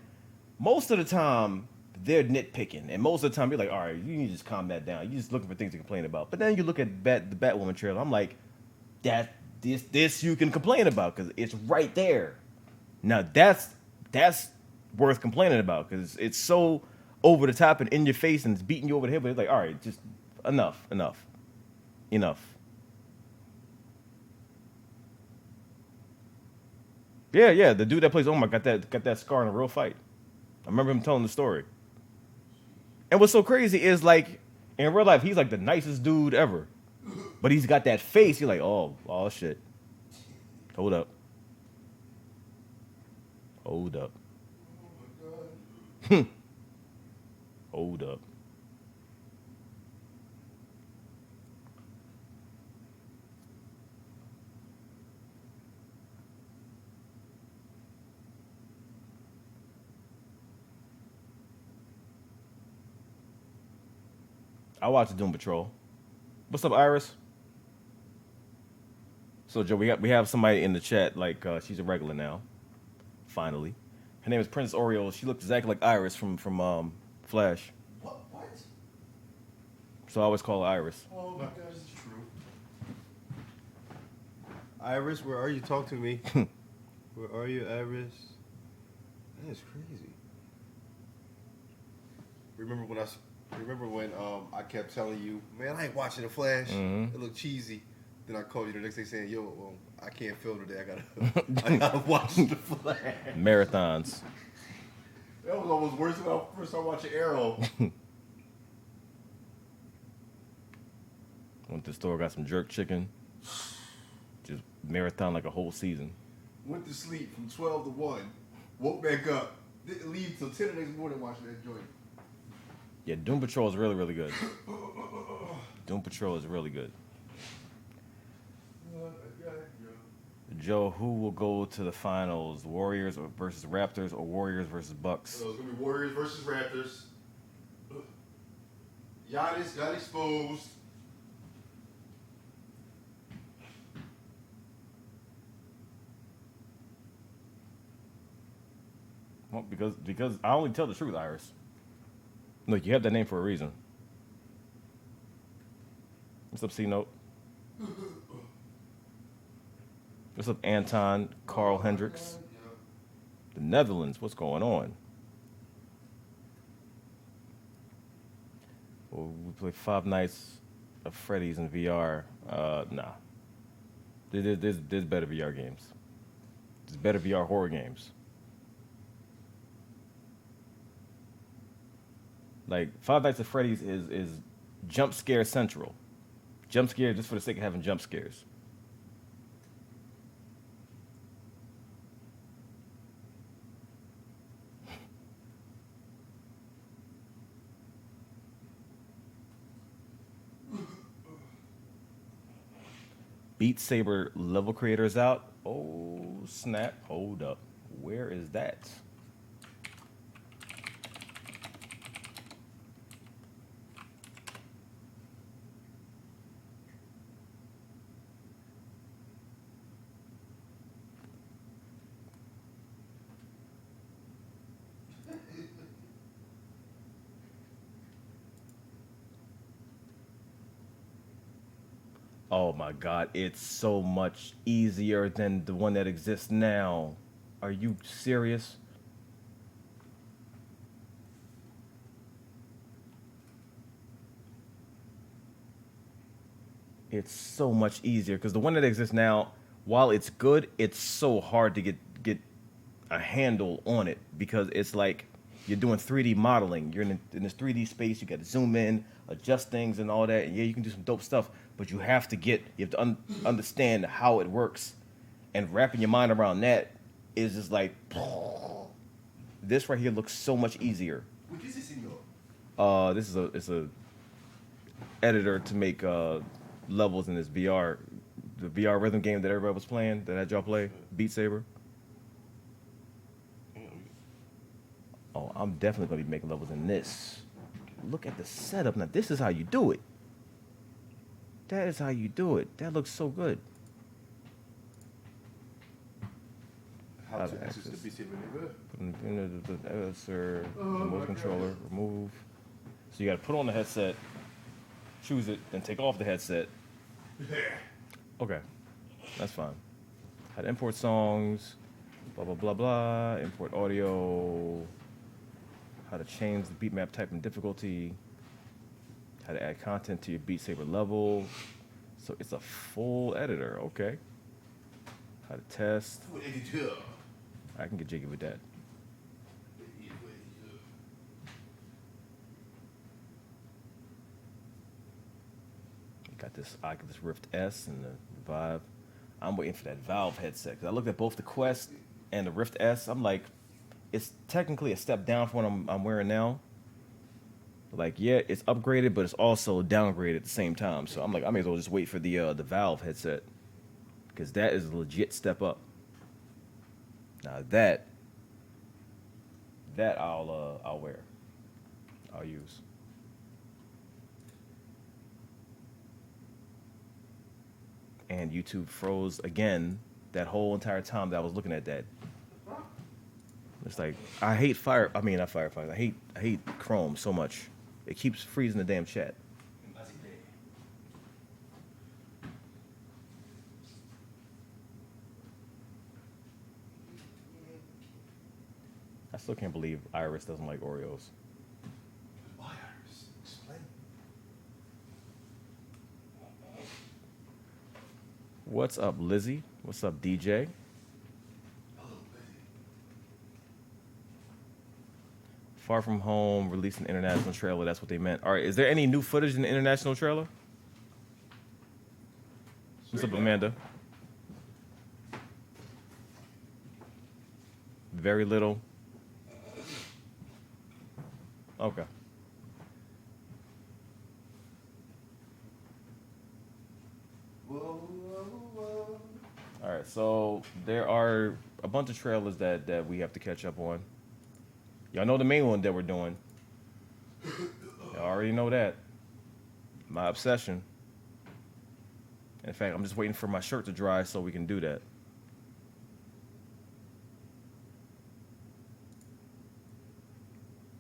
most of the time they're nitpicking, and most of the time you're like, all right, you need to just calm that down. You're just looking for things to complain about. But then you look at the Batwoman trailer, I'm like, this you can complain about because it's right there. Now that's worth complaining about because it's so over the top and in your face and it's beating you over the head. But it's like, all right, just enough. Yeah, the dude that plays Omar got that scar in a real fight. I remember him telling the story. And what's so crazy is like in real life, he's like the nicest dude ever. But he's got that face, you're like, oh shit. Hold up. Hold up. I watched Doom Patrol. What's up, Iris? So Joe, we have somebody in the chat like she's a regular now. Finally, her name is Princess Oreo. She looks exactly like Iris from Flash. What? So I always call her Iris. Oh my God, this is true. Iris, where are you? Talk to me. Where are you, Iris? That is crazy. Remember when I kept telling you, man, I ain't watching the Flash. Mm-hmm. It looked cheesy. Then I called you the next day saying, yo, I can't film today. I gotta watch the Flash. Marathons. That was almost worse than when I first started watching Arrow. Went to the store, got some jerk chicken. Just marathon like a whole season. Went to sleep from 12 to 1. Woke back up. Didn't leave till 10 the next morning watching that joint. Yeah, Doom Patrol is really, really good. Doom Patrol is really good. Joe, who will go to the finals? Warriors versus Raptors or Warriors versus Bucks? So it's going to be Warriors versus Raptors. Giannis got exposed. Well, because I only tell the truth, Iris. Look, you have that name for a reason. What's up, C-Note? What's up, Anton Carl Hendricks? The Netherlands, what's going on? Well, we play Five Nights at Freddy's in VR. Nah. There's better VR games. There's better VR horror games. Like, Five Nights at Freddy's is jump scare central. Jump scare just for the sake of having jump scares. Beat Saber level creator is out. Oh, snap. Hold up. Where is that? Oh my God, it's so much easier than the one that exists now. Are you serious? It's so much easier because the one that exists now, while it's good, it's so hard to get a handle on it because it's like you're doing 3D modeling. You're in this 3D space. You got to zoom in, adjust things, and all that. And yeah, you can do some dope stuff, but you have to understand how it works, and wrapping your mind around that is just like this right here looks so much easier. It's a editor to make levels in this the VR rhythm game that everybody was playing. That had y'all play Beat Saber. Oh, I'm definitely gonna be making levels in this. Look at the setup now. This is how you do it. That is how you do it. That looks so good. How to access the Beat Saber neighborhood? Remote controller, remove. So you gotta put on the headset, choose it, then take off the headset. Okay, that's fine. How to import songs, blah, blah, blah, blah. Import audio. How to change the beat map type and difficulty. How to add content to your Beat Saber level. So it's a full editor, okay. How to test. I can get jiggy with that. I got this Rift S and the Vive. I'm waiting for that Valve headset because I looked at both the Quest and the Rift S. I'm like, it's technically a step down from what I'm wearing now. Like, yeah, it's upgraded, but it's also downgraded at the same time. So I'm like, I may as well just wait for the Valve headset because that is a legit step up. Now that I'll wear, I'll use. And YouTube froze again that whole entire time that I was looking at that. It's like I hate not Firefox. I hate Chrome so much. It keeps freezing the damn chat. I still can't believe Iris doesn't like Oreos. Why, Iris? Explain. What's up, Lizzie? What's up, DJ? Far From Home released an international trailer. That's what they meant. All right, is there any new footage in the international trailer? What's up, Amanda? Very little. Okay. All right, so there are a bunch of trailers that we have to catch up on. Y'all know the main one that we're doing. Y'all already know that. My obsession. In fact, I'm just waiting for my shirt to dry so we can do that.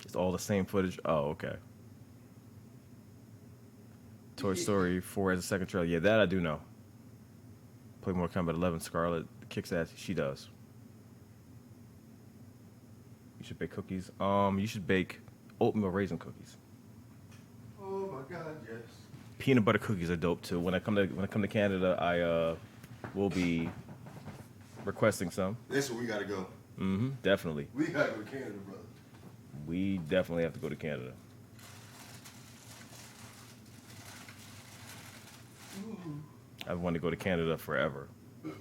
It's all the same footage. Oh, okay. Toy Story 4 as a second trailer. Yeah, that I do know. Play Mortal Kombat 11. Scarlet kicks ass. She does. You should bake cookies. You should bake oatmeal raisin cookies. Oh my God, yes. Peanut butter cookies are dope too. When I come to Canada, I will be requesting some. That's where we gotta go. Mm-hmm. Definitely. We gotta go to Canada, brother. We definitely have to go to Canada. I've wanted to go to Canada forever. I've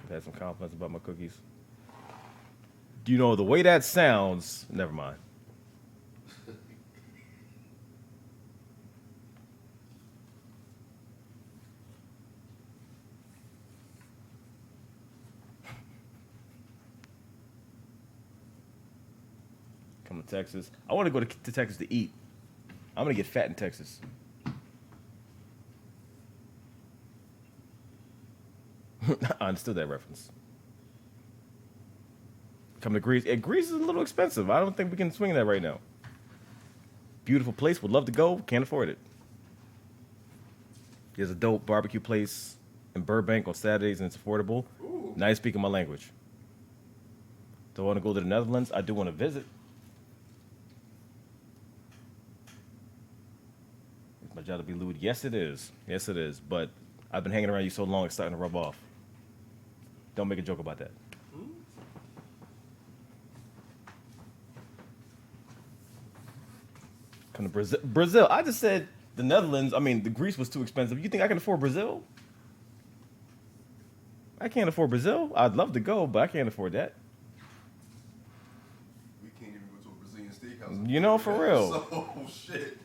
had some compliments about my cookies. You know, the way that sounds, never mind. Come to Texas. I want to go to Texas to eat. I'm going to get fat in Texas. I understood that reference. Come to Greece. Yeah, Greece is a little expensive. I don't think we can swing that right now. Beautiful place. Would love to go. Can't afford it. There's a dope barbecue place in Burbank on Saturdays, and it's affordable. Ooh. Now you speaking my language. Do I want to go to the Netherlands? I do want to visit. Is my job to be lewd? Yes, it is. Yes, it is. But I've been hanging around you so long, it's starting to rub off. Don't make a joke about that. Come to Brazil. Brazil. I just said the Netherlands. I mean, the Greece was too expensive. You think I can afford Brazil? I can't afford Brazil. I'd love to go, but I can't afford that. We can't even go to a Brazilian steakhouse. You know, for real. So, shit.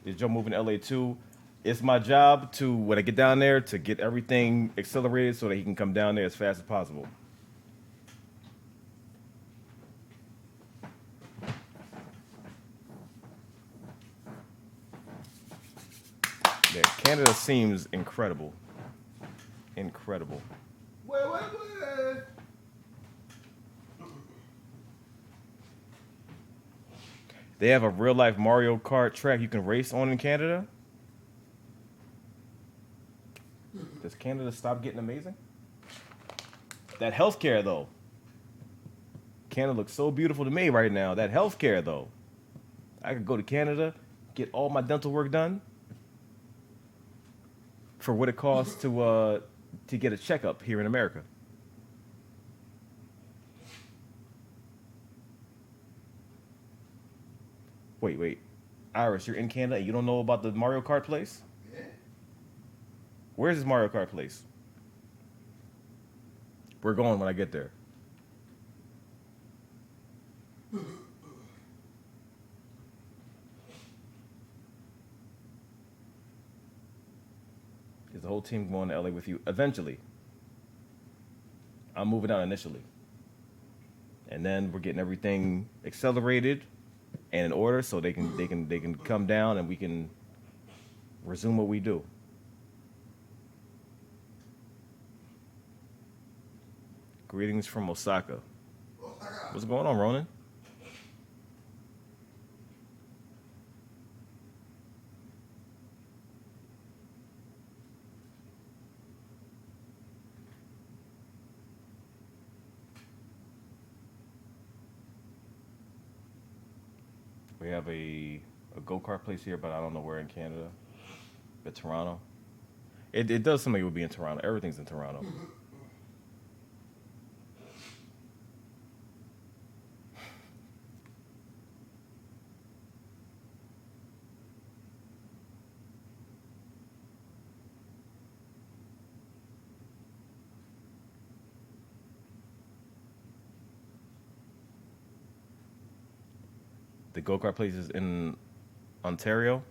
Is Joe moving to LA too? It's my job to, when I get down there, to get everything accelerated so that he can come down there as fast as possible. Yeah, Canada seems incredible. Incredible. Wait. They have a real life Mario Kart track you can race on in Canada. Does Canada stop getting amazing? That healthcare though. Canada looks so beautiful to me right now. That healthcare though. I could go to Canada, get all my dental work done for what it costs to get a checkup here in America. Wait. Iris, you're in Canada and you don't know about the Mario Kart place? Yeah. Where's this Mario Kart place? We're going when I get there. Is the whole team going to LA with you? Eventually. I'm moving out initially. And then we're getting everything accelerated and in order so they can come down and we can resume what we do. Greetings from Osaka. What's going on, Ronan? We have a go-kart place here, but I don't know where in Canada. But Toronto. It does seem like it would be in Toronto. Everything's in Toronto. The go-kart place is in Ontario.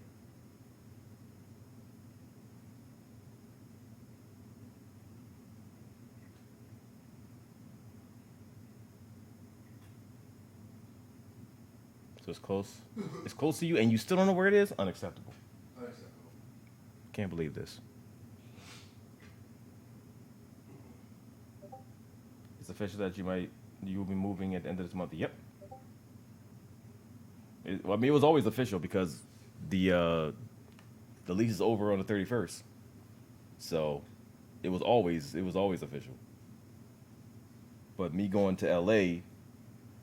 So it's close. It's close to you, and you still don't know where it is? Unacceptable. Can't believe this. It's official that you will be moving at the end of this month. Yep. I mean, it was always official because the lease is over on the 31st. So it was always official. But me going to LA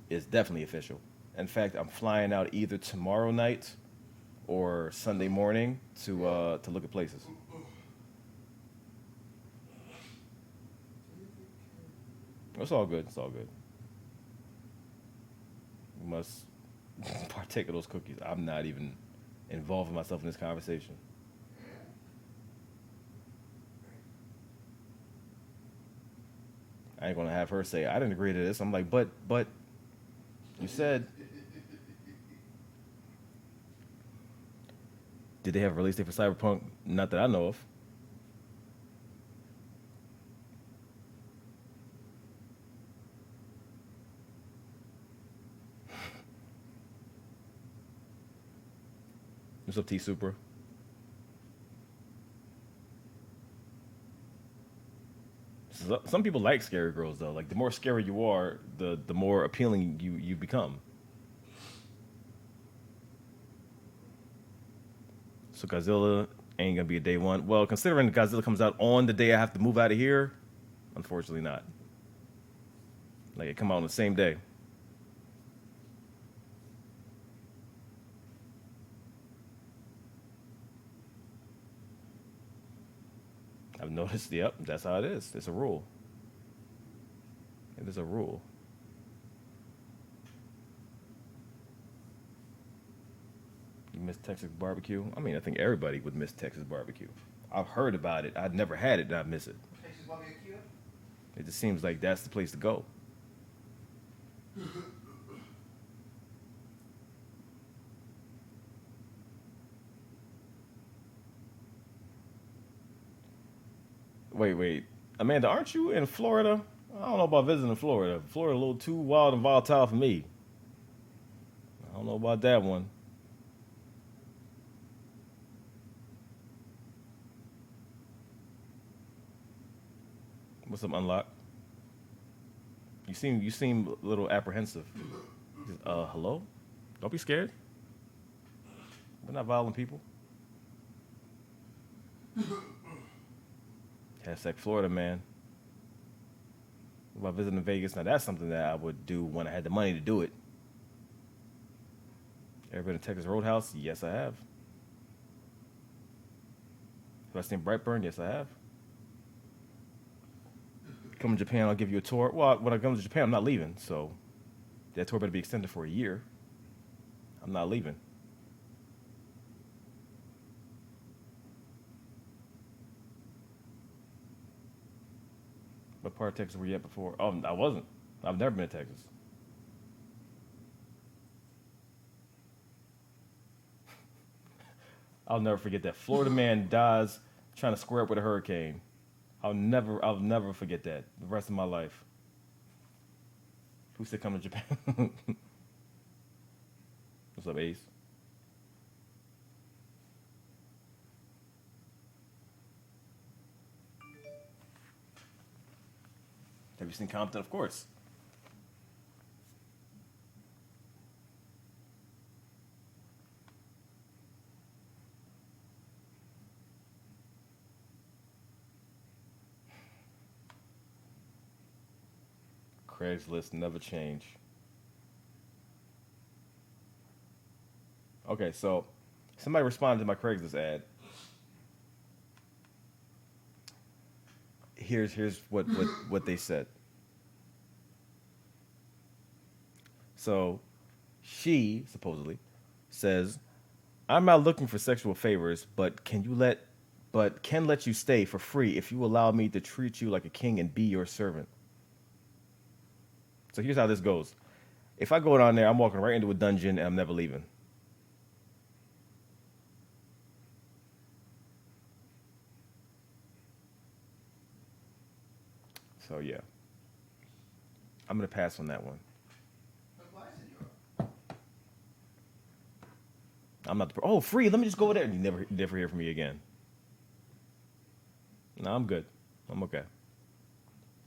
is definitely official. In fact, I'm flying out either tomorrow night or Sunday morning to look at places. It's all good. It's all good. We must partake of those cookies. I'm not even involving myself in this conversation. I ain't gonna have her say, I didn't agree to this. I'm like, but you said. Did they have a release date for Cyberpunk? Not that I know of. What's up, T Super? Some people like scary girls though. Like the more scary you are, the more appealing you become. So Godzilla Ain't gonna be a day one. Well, considering Godzilla comes out on the day I have to move out of here, unfortunately not. Like it come out on the same day. I've noticed, yep, that's how it is. It's a rule. It is a rule. You miss Texas barbecue? I mean, I think everybody would miss Texas barbecue. I've heard about it. I've never had it, and I miss it. Texas barbecue? It just seems like that's the place to go. Wait. Amanda, aren't you in Florida? I don't know about visiting Florida. Florida a little too wild and volatile for me. I don't know about that one. What's up, Unlock? You seem a little apprehensive. Hello? Don't be scared. We're not violent people. Hashtag Florida, man. What about visiting Vegas? Now that's something that I would do when I had the money to do it. Ever been to Texas Roadhouse? Yes, I have. Have I seen Brightburn? Yes, I have. Come to Japan, I'll give you a tour. Well, when I come to Japan, I'm not leaving, so that tour better be extended for a year. I'm not leaving. What part of Texas were you at before? Oh, I wasn't. I've never been to Texas. I'll never forget that. Florida man dies trying to square up with a hurricane. I'll never forget that the rest of my life. Who said come to Japan? What's up, Ace? Have you seen Compton? Of course. Craigslist never change. Okay, so somebody responded to my Craigslist ad. Here's what they said. So she supposedly says, "I'm not looking for sexual favors, but can let you stay for free if you allow me to treat you like a king and be your servant." So here's how this goes. If I go down there, I'm walking right into a dungeon and I'm never leaving. So yeah. I'm going to pass on that one. I'm not oh, free, let me just go over there. And you never hear from me again. No, I'm good. I'm okay.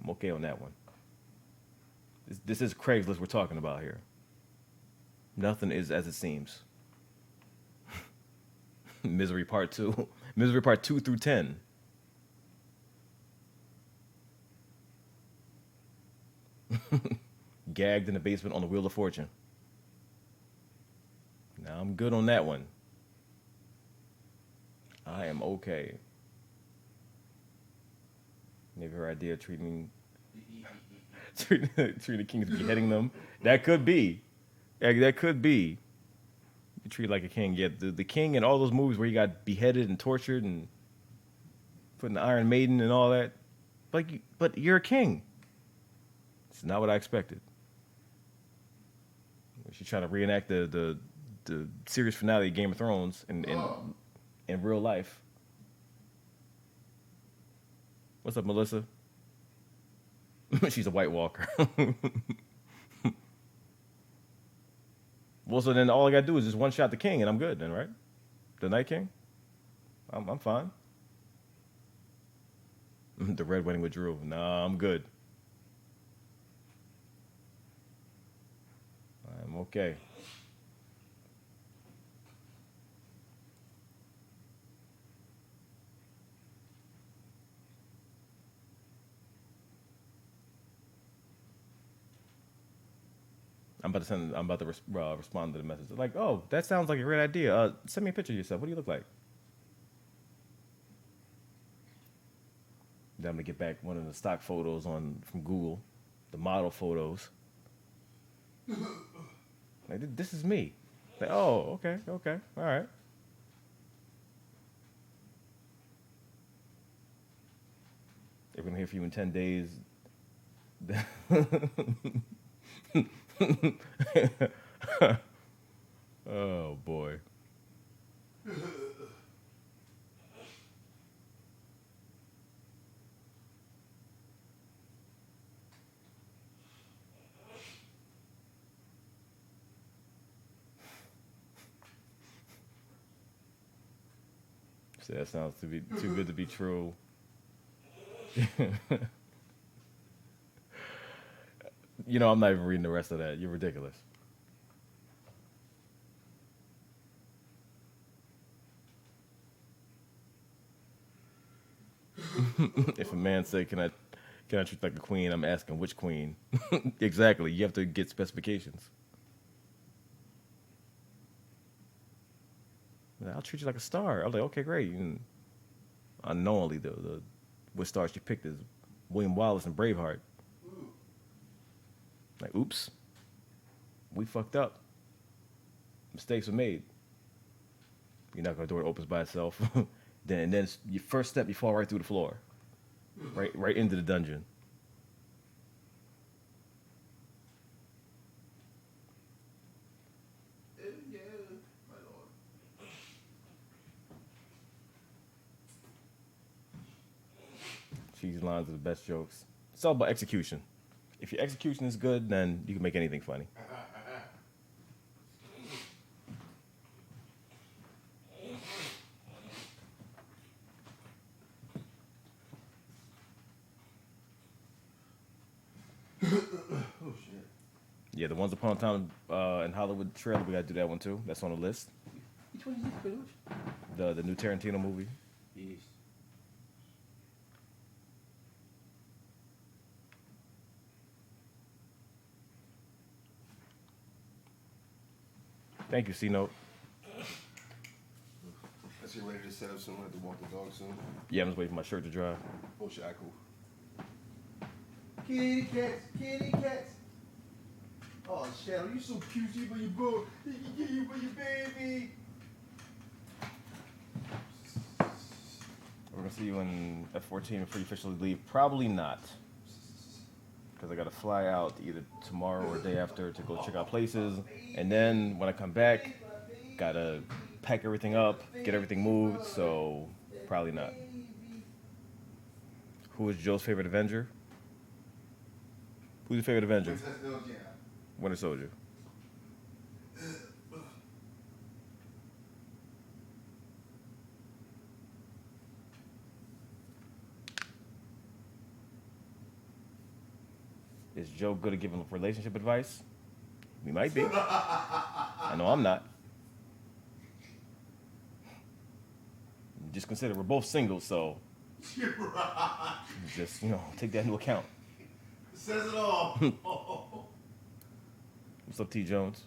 I'm okay on that one. This is Craigslist we're talking about here. Nothing is as it seems. Misery Part 2. Misery Part 2 through 10. Gagged in the basement on the Wheel of Fortune. Now I'm good on that one. I am okay. Maybe her idea of treating the king as beheading them. That could be. That could be. You treat like a king. Yeah, the king in all those movies where he got beheaded and tortured and put in the Iron Maiden and all that. But you're a king. It's not what I expected. She's trying to reenact the series finale of Game of Thrones in real life. What's up, Melissa? She's a White Walker. Well, so then all I gotta do is just one shot the king, and I'm good then, right? The Night King? I'm fine. The Red Wedding with Drew. Nah, I'm good. I'm okay. I'm about to respond to the message. Like, oh, that sounds like a great idea. Send me a picture of yourself. What do you look like? Then I'm gonna get back one of the stock photos from Google, the model photos. Like, this is me. Like, oh, okay, all right. If we're gonna hear from you in 10 days. Oh boy. So that sounds to be too good to be true. You know, I'm not even reading the rest of that. You're ridiculous. If a man say, can I treat you like a queen, I'm asking which queen. Exactly. You have to get specifications. I'll treat you like a star. I was like, okay, great. And unknowingly, the which star she picked is William Wallace and Braveheart. Like, oops, we fucked up. Mistakes were made. You're not gonna door opens by itself. then your first step, you fall right through the floor, right into the dungeon. Cheesy lines are the best jokes. It's all about execution. If your execution is good, then you can make anything funny. Oh shit. Yeah, the Once Upon a Time in Hollywood trailer, we gotta do that one too. That's on the list. Which one is this? The new Tarantino movie. Yes. Thank you, C-Note. Let's get ready to set up soon. I have to walk the dog soon. Yeah, I'm just waiting for my shirt to dry. Oh shit, cool. Kitty cats. Oh, Shadow, you so cute, you but your boo. You but your baby. We're gonna see you in F-14 before you officially leave. Probably not. Because I gotta fly out either tomorrow or day after to go check out places. And then when I come back, gotta pack everything up, get everything moved, so probably not. Who is Joe's favorite Avenger? Who's your favorite Avenger? Winter Soldier. Is Joe good at giving relationship advice? We might be. I know I'm not. Just consider we're both single, so just, take that into account. Says it all. What's up, T. Jones?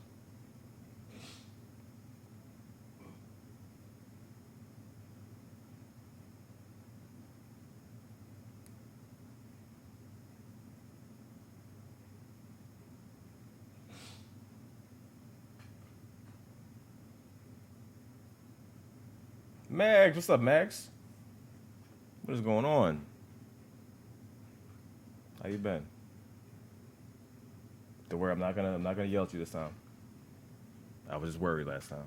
Mags, what's up, Mags? What is going on? How you been? Don't worry, I'm not gonna yell at you this time. I was just worried last time.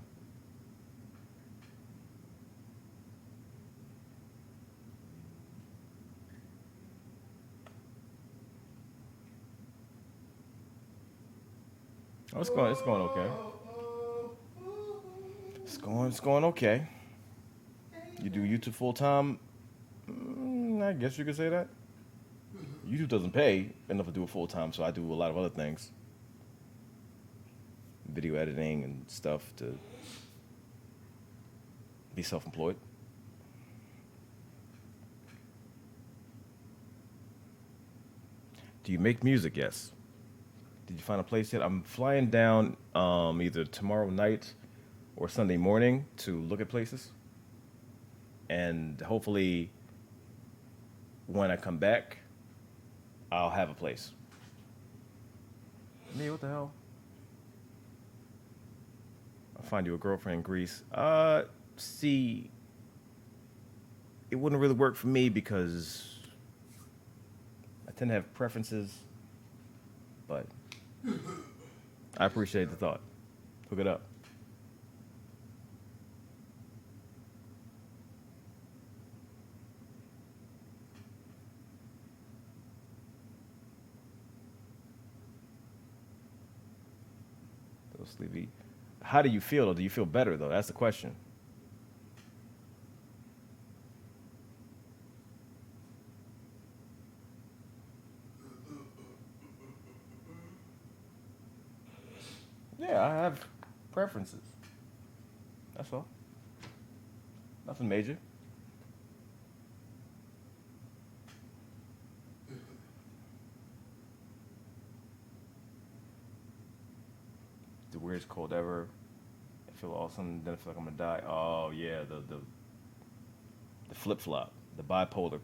Oh, it's going okay. It's going okay. You do YouTube full time? I guess you could say that. YouTube doesn't pay enough to do it full time, so I do a lot of other things. Video editing and stuff to be self-employed. Do you make music? Yes. Did you find a place yet? I'm flying down either tomorrow night or Sunday morning to look at places. And hopefully, when I come back, I'll have a place. Me, what the hell? I'll find you a girlfriend in Greece. See, it wouldn't really work for me because I tend to have preferences, but I appreciate the thought. Hook it up. Sleepy. How do you feel though? Do you feel better though? That's the question. Yeah, I have preferences. That's all. Nothing major. The weirdest cold ever. I feel awesome, then I feel like I'm gonna die. Oh yeah, the flip flop, the bipolar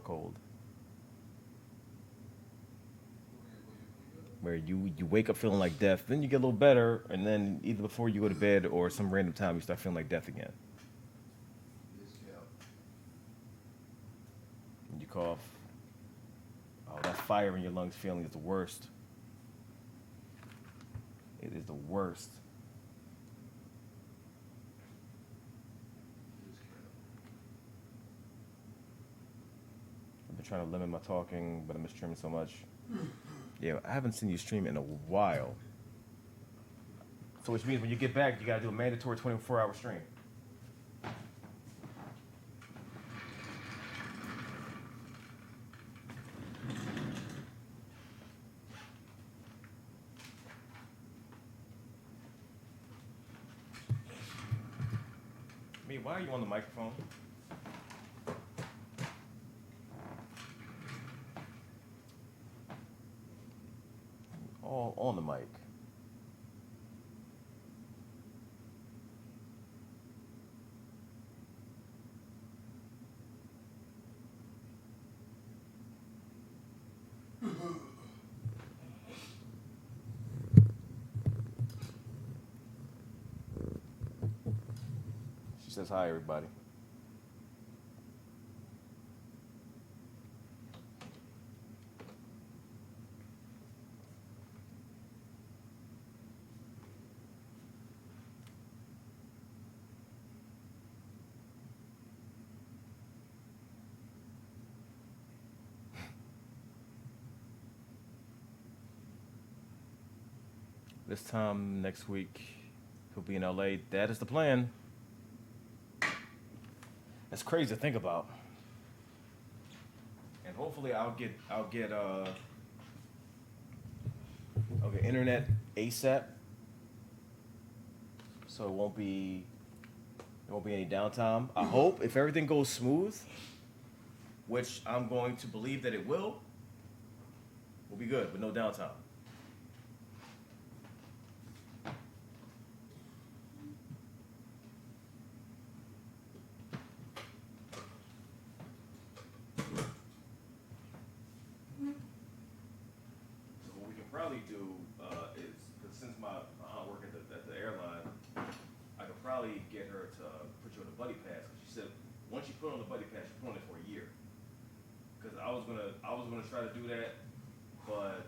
cold, where you wake up feeling like death, then you get a little better, and then either before you go to bed or some random time you start feeling like death again. And you cough. Oh, that fire in your lungs feeling is the worst. It is the worst. I've been trying to limit my talking, but I'm just streaming so much. Yeah, I haven't seen you stream in a while. So which means when you get back, you gotta do a mandatory 24-hour stream. Me, why are you on the microphone? All on the mic. She says hi, everybody. This time next week, he'll be in LA. That is the plan. That's crazy to think about. And hopefully I'll get internet ASAP. So it won't be any downtime. I hope if everything goes smooth, which I'm going to believe that it will, we'll be good with no downtime. Probably do is because since my aunt works at the airline, I could probably get her to put you on the buddy pass. Cause she said once you put on the buddy pass, you put on it for a year. Because I was gonna try to do that, but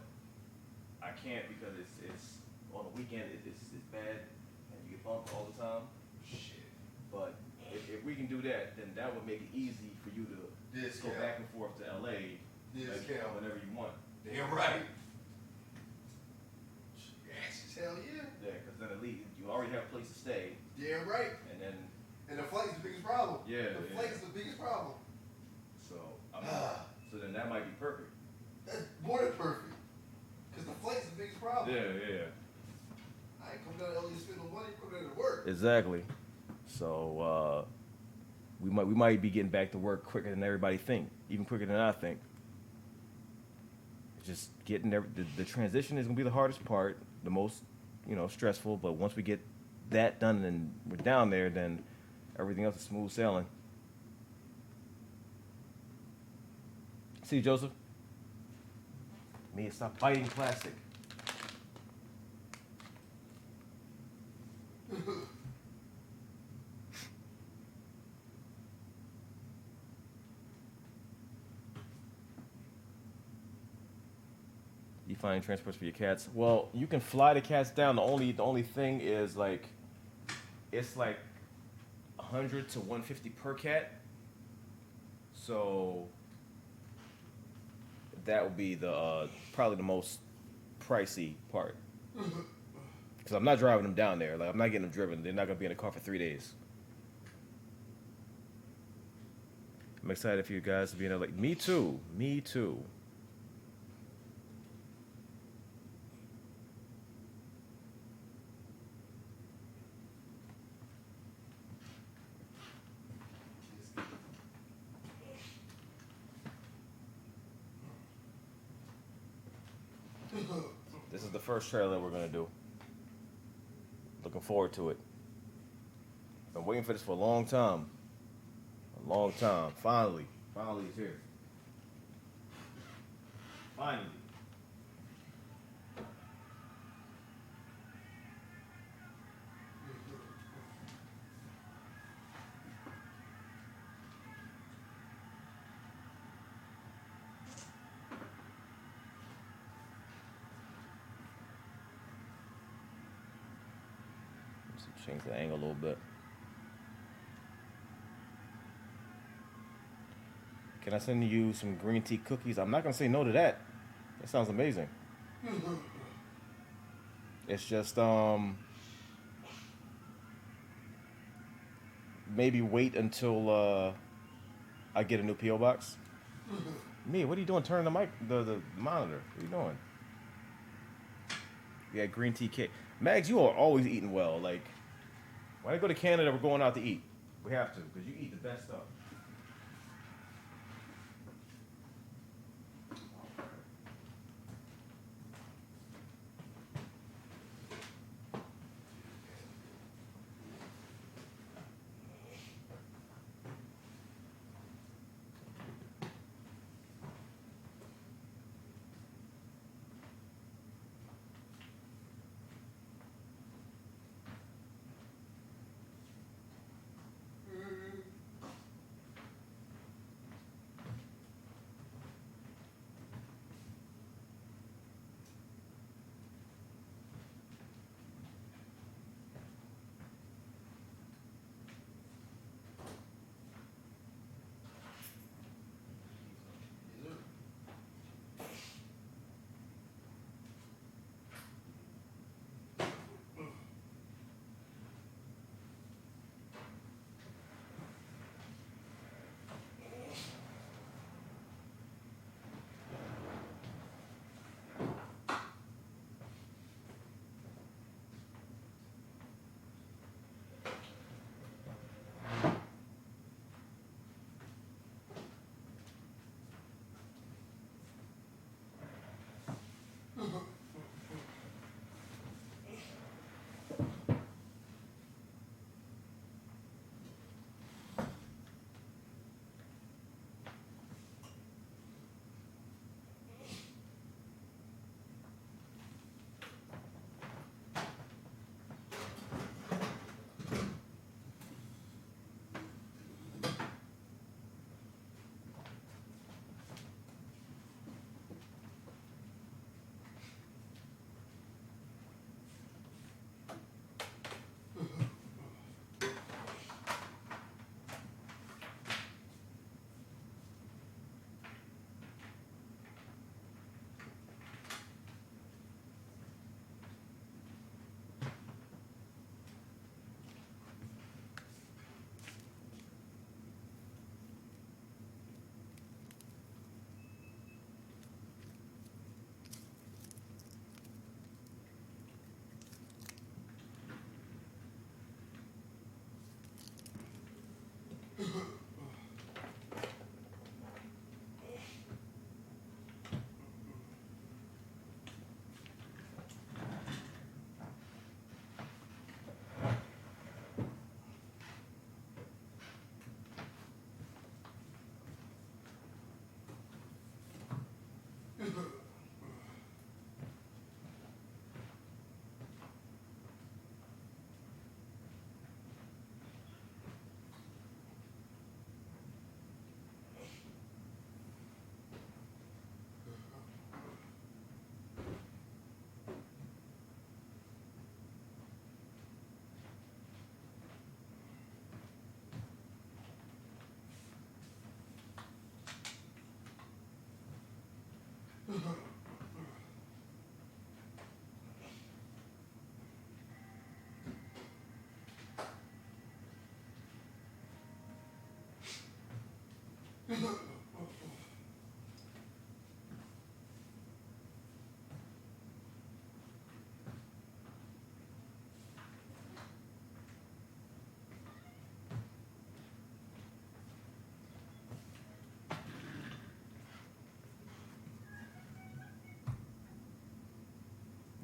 I can't because it's on the weekend. It's bad and you get bumped all the time. Shit. But if we can do that, then that would make it easy for you to go back and forth to LA whenever you want. Damn right. Hell yeah. Yeah, because then at least you already have a place to stay. Damn right. And the flight's the biggest problem. Yeah. The flight's the biggest problem. So so then that might be perfect. That's more than perfect. Because the flight's the biggest problem. Yeah. I ain't come down to LA to spend no money, come down to work. Exactly. So we might be getting back to work quicker than everybody think, even quicker than I think. just getting there. The transition is gonna be the hardest part, the most, stressful. But once we get that done and we're down there, then everything else is smooth sailing. See you, Joseph. Mia, stop biting plastic. You find transports for your cats? Well, you can fly the cats down. The only thing is like, it's like 100 to 150 per cat. So that would be the probably the most pricey part. Because I'm not driving them down there. Like I'm not getting them driven. They're not gonna be in the car for 3 days. I'm excited for you guys to be in LA. Me too. Me too. This is the first trailer we're gonna do. Looking forward to it. Been waiting for this for a long time. A long time. Finally it's here. Finally. Let's change the angle a little bit. Can I send you some green tea cookies? I'm not gonna say no to that. That sounds amazing. It's just maybe wait until I get a new PO box. Me, what are you doing? Turning the mic, the monitor. What are you doing? We got green tea cake. Mags, you are always eating well. Like when I go to Canada, we're going out to eat. We have to because you eat the best stuff.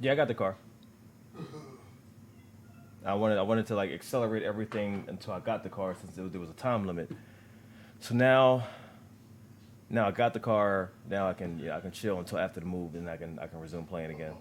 Yeah, I got the car. I wanted to like accelerate everything until I got the car since there was a time limit. So now I got the car. Now I can chill until after the move, and I can resume playing again.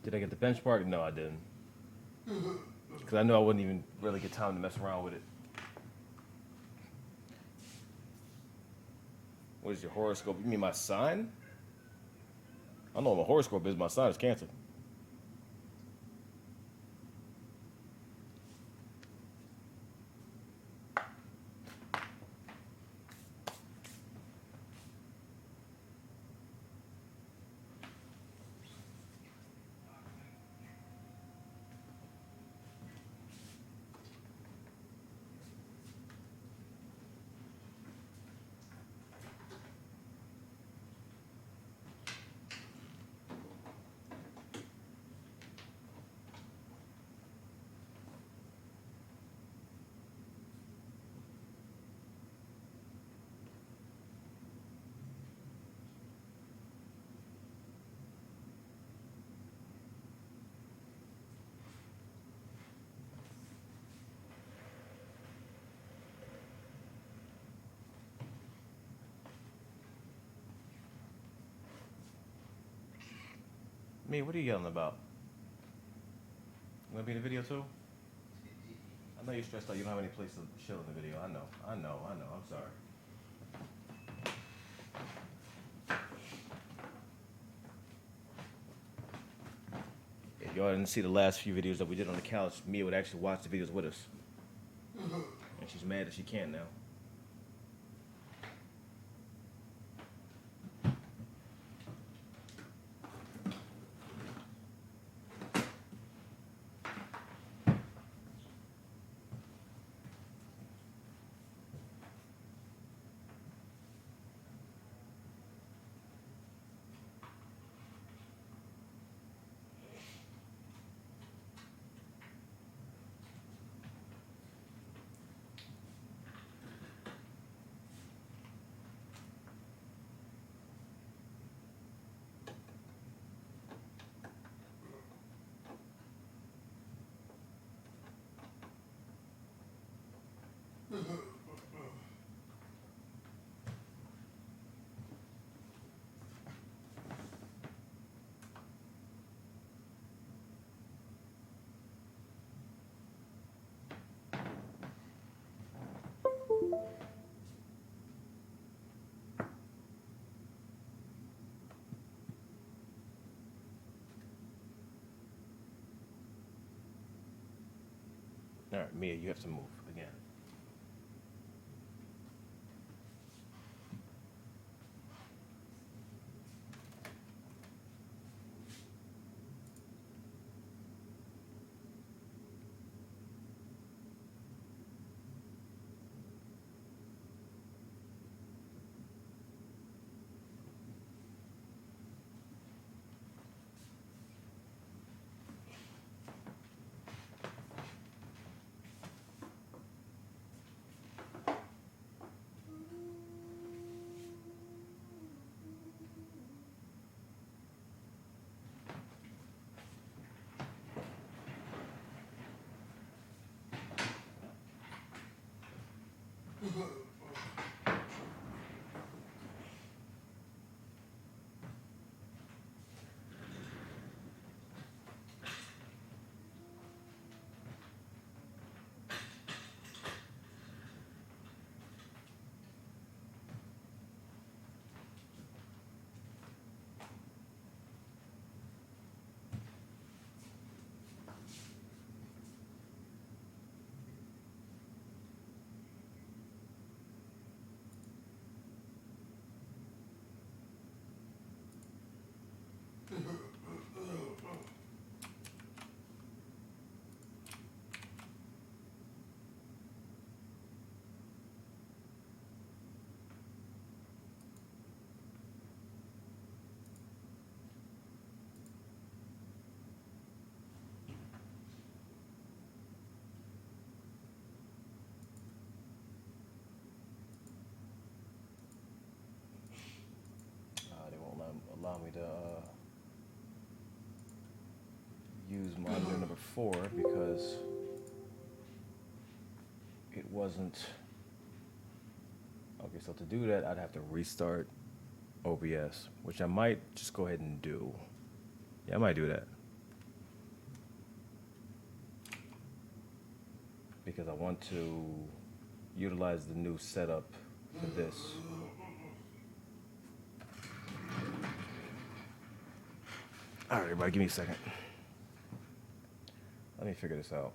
Did I get the benchmark? No, I didn't. Because I knew I wouldn't even really get time to mess around with it. What is your horoscope? You mean my sign? I know what my horoscope is. My sign is Cancer. Me, what are you yelling about? You want to be in the video too? I know you're stressed out. You don't have any place to chill in the video. I know. I'm sorry. If y'all didn't see the last few videos that we did on the couch, Mia would actually watch the videos with us. And she's mad that she can't now. All right, Mia, you have to move again. They won't allow me to use monitor number 4 because it wasn't. Okay, so to do that, I'd have to restart OBS, which I might just go ahead and do. Yeah, I might do that. Because I want to utilize the new setup for this. All right, everybody, give me a second. Let me figure this out.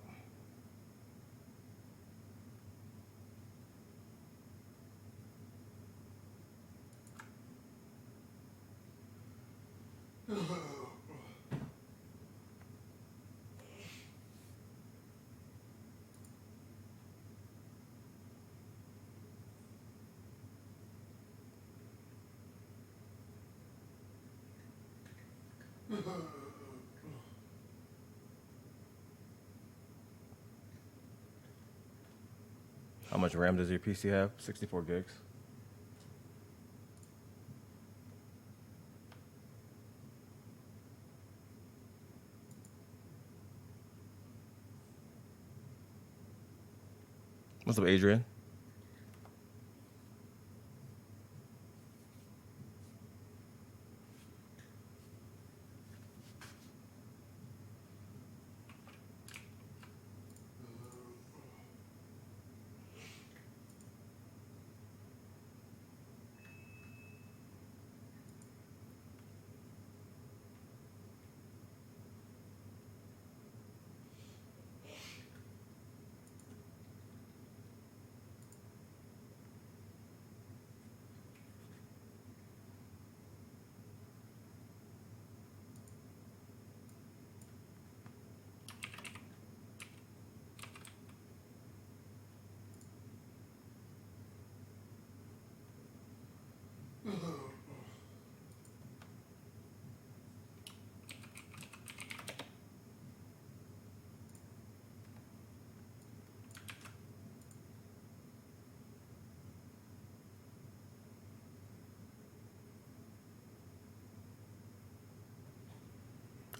How much RAM does your PC have? 64 gigs. What's up, Adrian?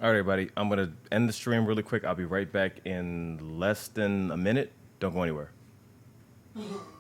All right, everybody. I'm going to end the stream really quick. I'll be right back in less than a minute. Don't go anywhere.